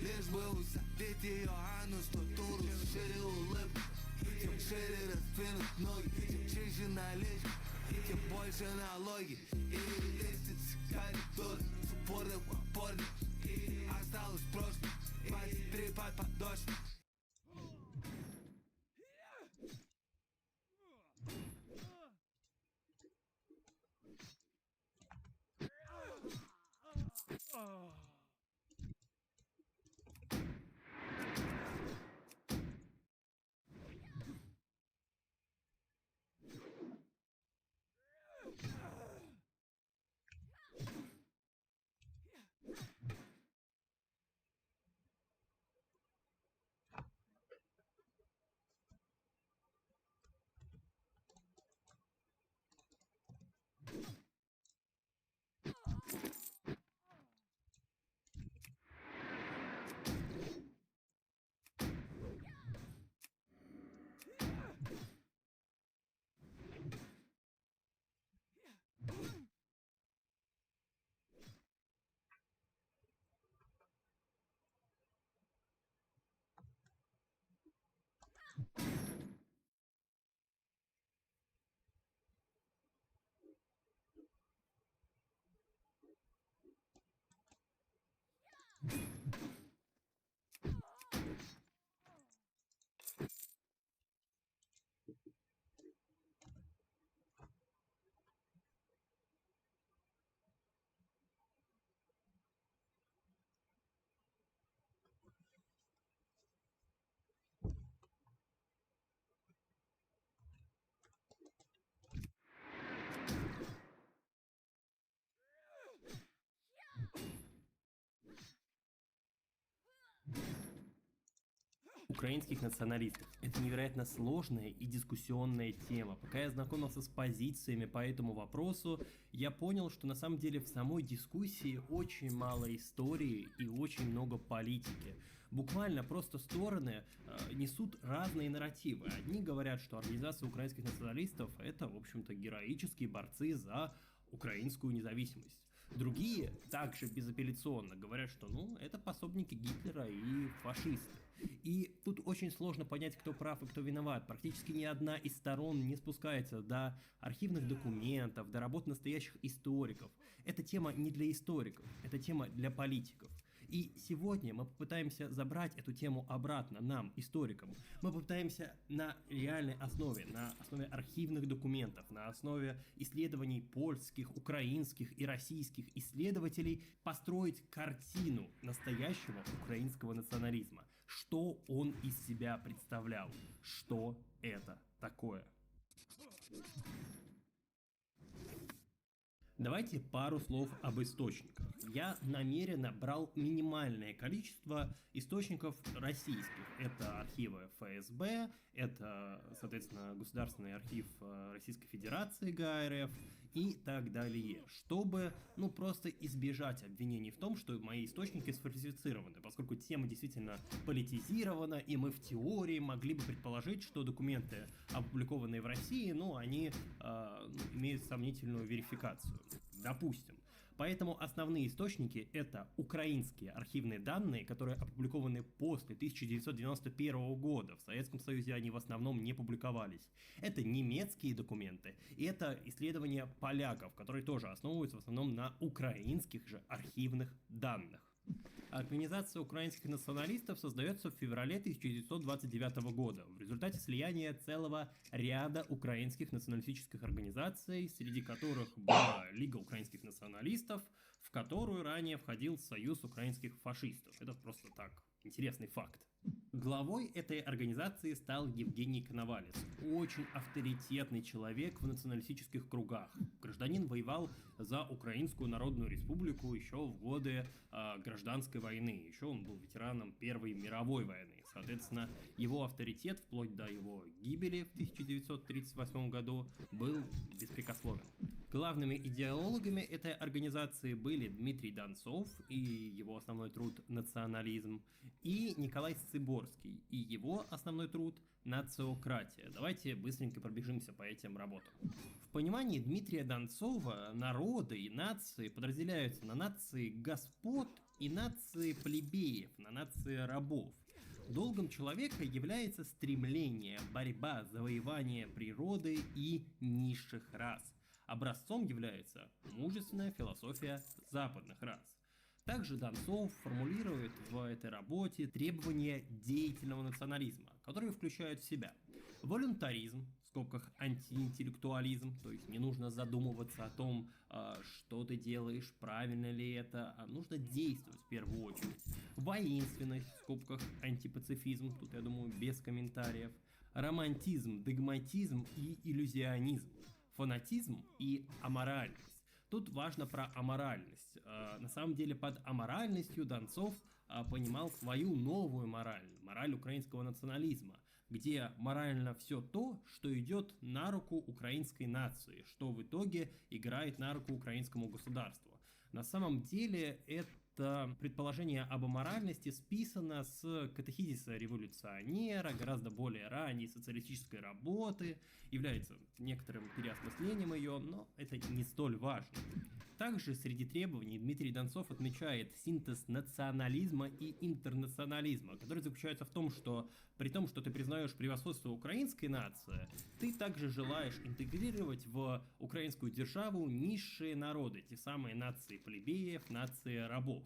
Лишь бы усадить ее анус, то туру шире улыбку Тем шире раздвинут ноги, тем чище наличка Тем больше налоги И лестницы, коридоры, суппорты в опорных Осталось прошлое, 23 под подошвой украинских националистов. Это невероятно сложная и дискуссионная тема. Пока я знакомился с позициями по этому вопросу, я понял, что на самом деле в самой дискуссии очень мало истории и очень много политики. Буквально просто стороны несут разные нарративы. Одни говорят, что организация украинских националистов — это, в общем-то, героические борцы за украинскую независимость. Другие также безапелляционно говорят, что это пособники Гитлера и фашисты. И тут очень сложно понять, кто прав и кто виноват. Практически ни одна из сторон не спускается до архивных документов, до работ настоящих историков. Эта тема не для историков, это тема для политиков. И сегодня мы попытаемся забрать эту тему обратно нам, историкам. Мы попытаемся на реальной основе, на основе архивных документов, на основе исследований польских, украинских и российских исследователей построить картину настоящего украинского национализма. Что он из себя представлял? Что это такое? Давайте пару слов об источниках. Я намеренно брал минимальное количество источников российских. Это архивы ФСБ, это, соответственно, Государственный архив Российской Федерации ГАРФ и так далее, чтобы, просто избежать обвинений в том, что мои источники сфальсифицированы, поскольку тема действительно политизирована, и мы в теории могли бы предположить, что документы, опубликованные в России, они имеют сомнительную верификацию. Допустим. Поэтому основные источники — это украинские архивные данные, которые опубликованы после 1991 года. В Советском Союзе они в основном не публиковались. Это немецкие документы, и это исследования поляков, которые тоже основываются в основном на украинских же архивных данных. Организация украинских националистов создается в феврале 1929 года в результате слияния целого ряда украинских националистических организаций, среди которых была Лига украинских националистов, в которую ранее входил Союз украинских фашистов. Это просто так, интересный факт. Главой этой организации стал Евгений Коновалец, очень авторитетный человек в националистических кругах. Гражданин воевал за Украинскую Народную Республику еще в годы гражданской войны. Еще он был ветераном Первой мировой войны. Соответственно, его авторитет вплоть до его гибели в 1938 году был беспрекословен. Главными идеологами этой организации были Дмитрий Донцов и его основной труд «Национализм», и Николай Сциборский и его основной труд «Нациократия». Давайте быстренько пробежимся по этим работам. В понимании Дмитрия Донцова народы и нации подразделяются на нации господ и нации плебеев, на нации рабов. Долгом человека является стремление, борьба, завоевание природы и низших рас. Образцом является мужественная философия западных рас. Также Донцов формулирует в этой работе требования деятельного национализма, которые включают в себя волюнтаризм, в скобках антиинтеллектуализм, то есть не нужно задумываться о том, что ты делаешь, правильно ли это, а нужно действовать в первую очередь. Воинственность, в скобках антипацифизм, тут, я думаю, без комментариев. Романтизм, догматизм и иллюзионизм. Фанатизм и аморальность. Тут важно про аморальность. На самом деле под аморальностью Донцов понимал свою новую мораль, мораль украинского национализма, где морально все то, что идет на руку украинской нации, что в итоге играет на руку украинскому государству. На самом деле это предположение об аморальности списано с катехизиса революционера, гораздо более ранней социалистической работы, является некоторым переосмыслением ее, но это не столь важно. Также среди требований Дмитрий Донцов отмечает синтез национализма и интернационализма, который заключается в том, что при том, что ты признаешь превосходство украинской нации, ты также желаешь интегрировать в украинскую державу низшие народы, те самые нации плебеев, нации рабов.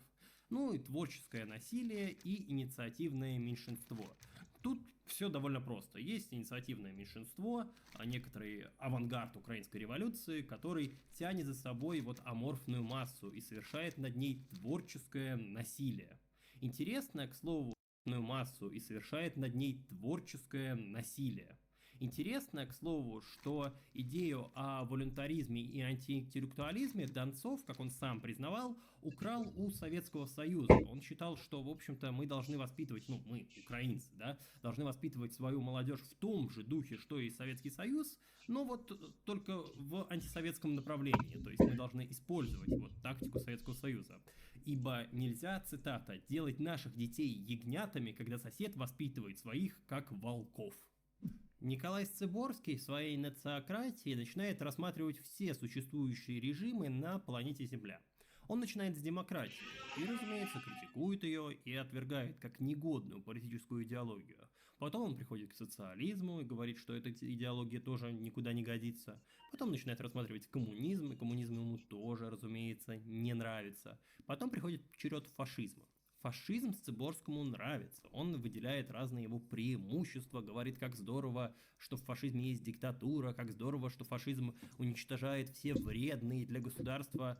И творческое насилие и инициативное меньшинство. Тут все довольно просто. Есть инициативное меньшинство, некоторый авангард украинской революции, который тянет за собой аморфную массу и совершает над ней творческое насилие. Интересно, к слову, массу и совершает над ней творческое насилие. Интересно, к слову, что идею о волюнтаризме и антиинтеллектуализме Донцов, как он сам признавал, украл у Советского Союза. Он считал, что, в общем-то, мы должны воспитывать, ну, мы, украинцы, да, должны воспитывать свою молодежь в том же духе, что и Советский Союз, но вот только в антисоветском направлении. То есть мы должны использовать вот тактику Советского Союза. Ибо нельзя, цитата, делать наших детей ягнятами, когда сосед воспитывает своих как волков. Николай Сцеборский в своей нациократии начинает рассматривать все существующие режимы на планете Земля. Он начинает с демократии и, разумеется, критикует ее и отвергает как негодную политическую идеологию. Потом он приходит к социализму и говорит, что эта идеология тоже никуда не годится. Потом начинает рассматривать коммунизм, и коммунизм ему тоже, разумеется, не нравится. Потом приходит черед фашизма. Фашизм Сцеборскому нравится, он выделяет разные его преимущества, говорит, как здорово, что в фашизме есть диктатура, как здорово, что фашизм уничтожает все вредные для государства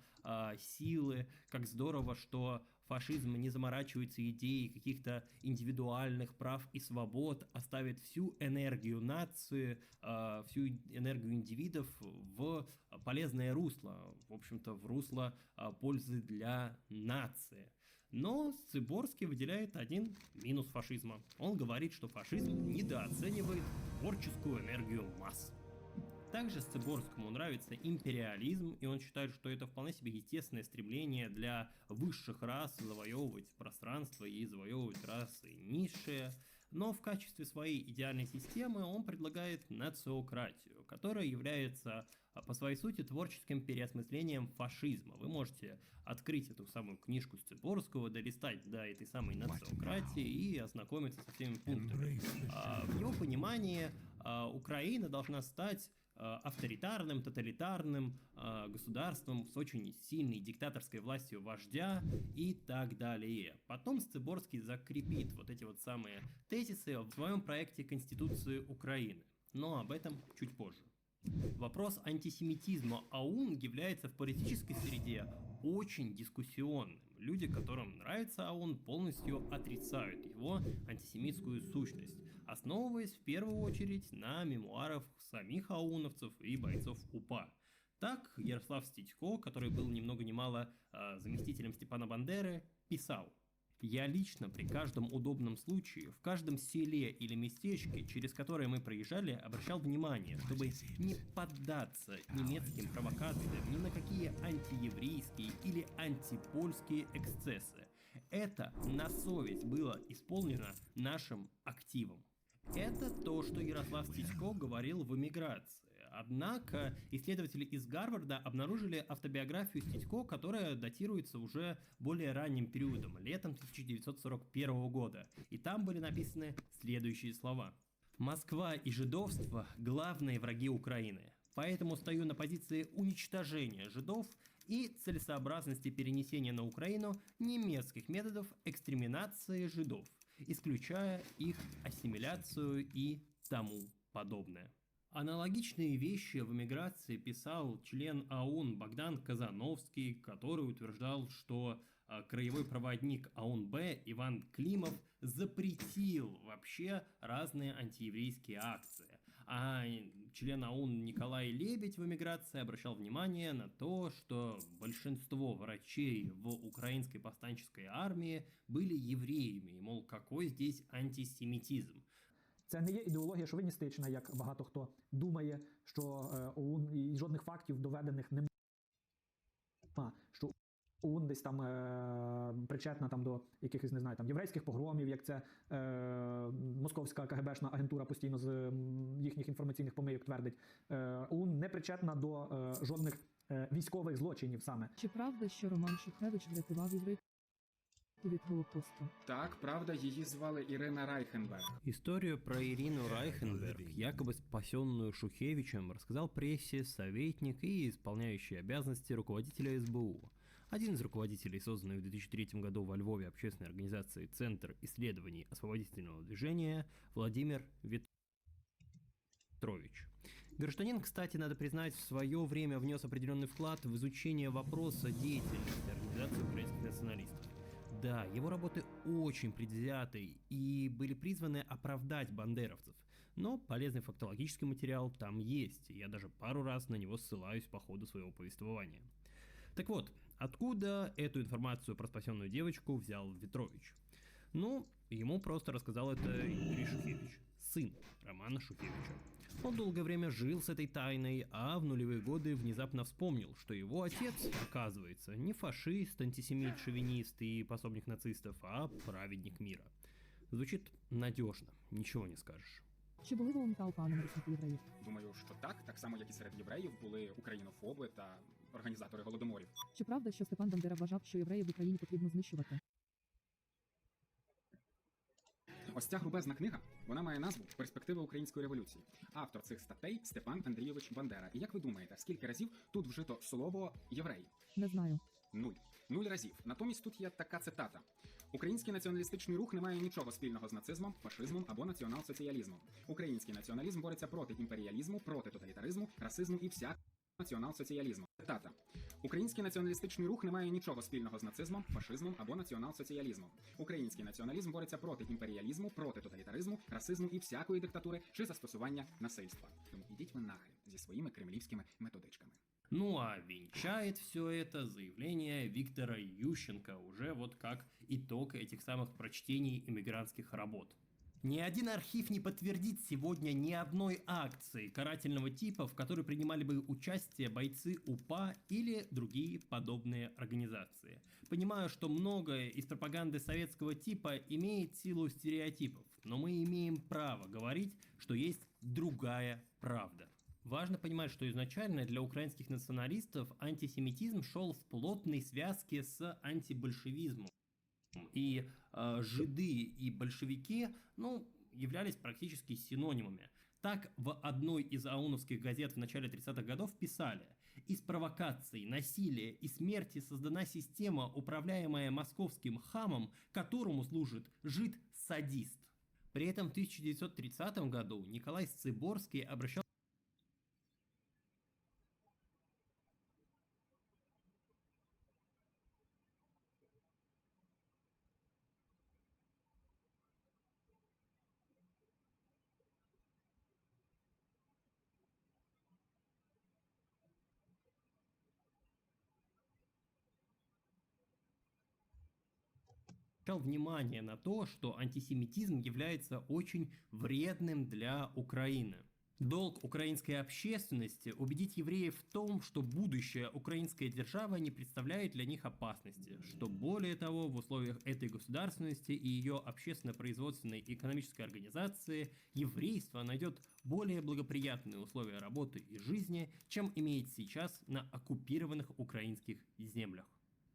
силы, как здорово, что фашизм не заморачивается идеей каких-то индивидуальных прав и свобод, а ставит всю энергию нации, всю энергию индивидов в полезное русло, в общем-то, в русло пользы для нации. Но Сцеборский выделяет один минус фашизма. Он говорит, что фашизм недооценивает творческую энергию масс. Также Сцеборскому нравится империализм, и он считает, что это вполне себе естественное стремление для высших рас завоевывать пространство и завоевывать расы низшие. Но в качестве своей идеальной системы он предлагает нациократию, которая является по своей сути творческим переосмыслением фашизма. Вы можете открыть эту самую книжку Сцеборского, долистать до этой самой нациократии и ознакомиться со всеми пунктами. В его понимании Украина должна стать авторитарным, тоталитарным государством с очень сильной диктаторской властью вождя и так далее. Потом Сцеборский закрепит вот эти вот самые тезисы в своем проекте Конституции Украины. Но об этом чуть позже. Вопрос антисемитизма АУН является в политической среде очень дискуссионным. Люди, которым нравится АУН, полностью отрицают его антисемитскую сущность, основываясь в первую очередь на мемуарах самих ауновцев и бойцов УПА. Так, Ярослав Ститько, который был ни много ни мало заместителем Степана Бандеры, писал: «Я лично при каждом удобном случае, в каждом селе или местечке, через которое мы проезжали, обращал внимание, чтобы не поддаться немецким провокациям ни на какие антиеврейские или антипольские эксцессы. Это на совесть было исполнено нашим активом». Это то, что Ярослав Ститько говорил в эмиграции. Однако исследователи из Гарварда обнаружили автобиографию Ститько, которая датируется уже более ранним периодом, летом 1941 года. И там были написаны следующие слова. «Москва и жидовство – главные враги Украины. Поэтому стою на позиции уничтожения жидов и целесообразности перенесения на Украину немецких методов экстреминации жидов, исключая их ассимиляцию и тому подобное». Аналогичные вещи в эмиграции писал член АУН Богдан Казановский, который утверждал, что краевой проводник АУН-Б Иван Климов запретил вообще разные антиеврейские акции. А член АУН Николай Лебедь в эмиграции обращал внимание на то, что большинство врачей в украинской повстанческой армии были евреями, и, мол, какой здесь антисемитизм. Це не є ідеологія шовіністична, як багато хто думає, що ОУН і жодних фактів доведених немає, що ОУН десь там причетна там до якихось, не знаю, там єврейських погромів, як це московська КГБшна агентура постійно з їхніх інформаційних помийок твердить. ОУН не причетна до жодних військових злочинів саме. Чи правда, що Роман Шухевич врятував євреїв від Голокосту? Так, правда, її звали Ірина Райхенберг. Историю про Ирину Райхенберг, якобы спасенную Шухевичем, рассказал прессе советник и исполняющий обязанности руководителя СБУ. Один из руководителей, созданной в 2003 году во Львове общественной организации «Центр исследований освободительного движения» Владимир Ветрович. Гражданин, кстати, надо признать, в свое время внес определенный вклад в изучение вопроса деятельности организации украинских националистов. Да, его работы очень предвзяты и были призваны оправдать бандеровцев. Но полезный фактологический материал там есть, и я даже пару раз на него ссылаюсь по ходу своего повествования. Так вот, откуда эту информацию про спасенную девочку взял Ветрович? Ну, ему просто рассказал это Юрий Шухевич, сын Романа Шухевича. Он долгое время жил с этой тайной, а в нулевые годы внезапно вспомнил, что его отец, оказывается, не фашист, антисемит, шовинист и пособник нацистов, а праведник мира. Звучит надежно, ничего не скажешь. Чи були волонтери опалення серед євреїв? Думаю, що так само як і серед євреїв були українофоби та організатори голодоморів. Чи правда, що Степан Бандера вважав, що євреїв в Україні потрібно знищувати? Ось ця грубезна книга, вона має назву «Перспективи української революції». Автор цих статей Степан Андрійович Бандера. І як ви думаєте, скільки разів тут вжито слово «єврей»? Не знаю. 0. 0 разів. Натомість тут є така цитата. Український націоналістичний рух не має нічого спільного з нацизмом, фашизмом або націонал-соціалізмом. Український націоналізм бореться проти імперіалізму, проти тоталітаризму, расизму і всякого націонал-соціалізму. Цитата. Український націоналістичний рух не має нічого спільного з нацизмом, фашизмом або націонал-соціалізмом. Український націоналізм бореться проти імперіалізму, проти тоталітаризму, расизму і всякої диктатури чи застосування насильства. Тому ідіть ви нахрен зі своїми кремлівськими методичками. Ну а венчает все это заявление Виктора Ющенко уже вот как итог этих самых прочтений иммигрантских работ. Ни один архив не подтвердит сегодня ни одной акции карательного типа, в которой принимали бы участие бойцы УПА или другие подобные организации. Понимаю, что многое из пропаганды советского типа имеет силу стереотипов, но мы имеем право говорить, что есть другая правда. Важно понимать, что изначально для украинских националистов антисемитизм шел в плотной связке с антибольшевизмом. И жиды и большевики, являлись практически синонимами. Так в одной из ауновских газет в начале 30-х годов писали: «Из провокаций, насилия и смерти создана система, управляемая московским хамом, которому служит жид-садист». При этом в 1930 году Николай Сцыборский обращался внимание на то, что антисемитизм является очень вредным для Украины. Долг украинской общественности убедить евреев в том, что будущее украинская держава не представляет для них опасности, что более того, в условиях этой государственности и ее общественно-производственной и экономической организации еврейство найдет более благоприятные условия работы и жизни, чем имеет сейчас на оккупированных украинских землях.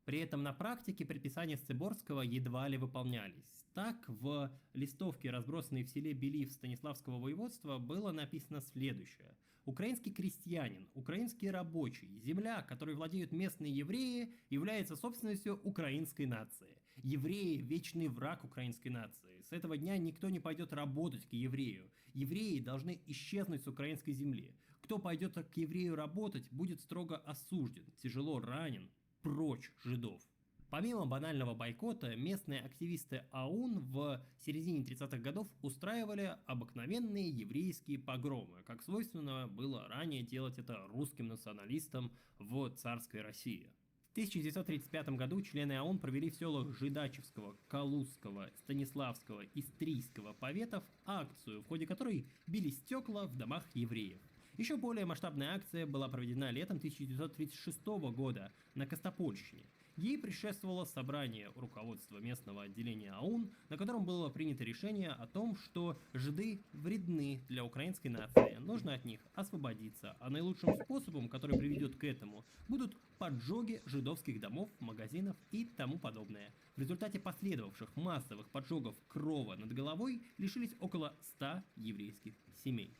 При этом на практике предписания Сцыборского едва ли выполнялись. Так, в листовке, разбросанной в селе Белив Станиславского воеводства, было написано следующее. Украинский крестьянин, украинский рабочий, земля, которой владеют местные евреи, является собственностью украинской нации. Евреи – вечный враг украинской нации. С этого дня никто не пойдет работать к еврею. Евреи должны исчезнуть с украинской земли. Кто пойдет к еврею работать, будет строго осужден, тяжело ранен. Прочь жидов. Помимо банального бойкота, местные активисты АУН в середине 30-х годов устраивали обыкновенные еврейские погромы, как свойственно было ранее делать это русским националистам в царской России. В 1935 году члены АУН провели в селах Жидачевского, Калузского, Станиславского и Стрийского поветов акцию, в ходе которой били стекла в домах евреев. Еще более масштабная акция была проведена летом 1936 года на Костопольщине. Ей предшествовало собрание руководства местного отделения АУН, на котором было принято решение о том, что жиды вредны для украинской нации, нужно от них освободиться, а наилучшим способом, который приведет к этому, будут поджоги жидовских домов, магазинов и тому подобное. В результате последовавших массовых поджогов крова над головой лишились около 100 еврейских семей.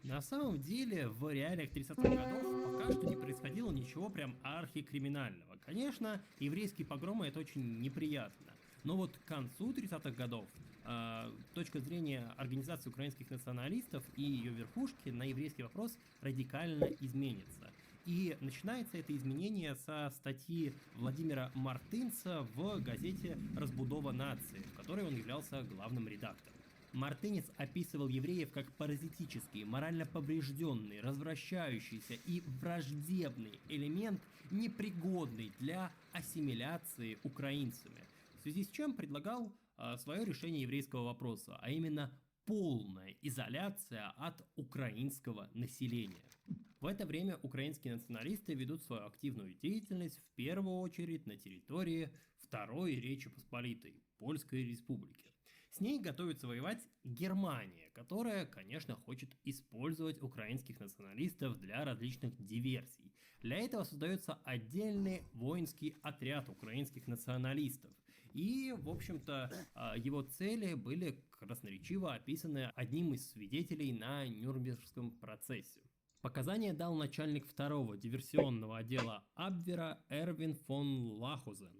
На самом деле, в реалиях 30-х годов пока что не происходило ничего прям архикриминального. Конечно, еврейские погромы — это очень неприятно. Но вот к концу 30-х годов точка зрения Организации украинских националистов и ее верхушки на еврейский вопрос радикально изменится. И начинается это изменение со статьи Владимира Мартынца в газете «Разбудова нации», в которой он являлся главным редактором. Мартынец описывал евреев как паразитический, морально поврежденный, развращающийся и враждебный элемент, непригодный для ассимиляции украинцами, в связи с чем предлагал свое решение еврейского вопроса, а именно полная изоляция от украинского населения. В это время украинские националисты ведут свою активную деятельность в первую очередь на территории Второй Речи Посполитой, Польской Республики. С ней готовится воевать Германия, которая, конечно, хочет использовать украинских националистов для различных диверсий. Для этого создается отдельный воинский отряд украинских националистов. И, в общем-то, его цели были красноречиво описаны одним из свидетелей на Нюрнбергском процессе. Показания дал начальник второго диверсионного отдела Абвера Эрвин фон Лахузен.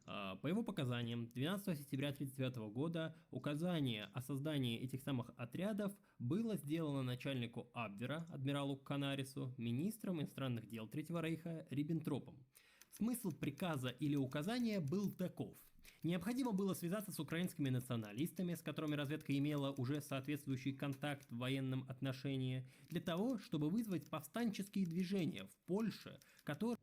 По его показаниям, 12 сентября 1939 года указание о создании этих самых отрядов было сделано начальнику Абвера, адмиралу Канарису, министром иностранных дел Третьего Рейха Риббентропом. Смысл приказа или указания был таков. Необходимо было связаться с украинскими националистами, с которыми разведка имела уже соответствующий контакт в военном отношении, для того, чтобы вызвать повстанческие движения в Польше, которые...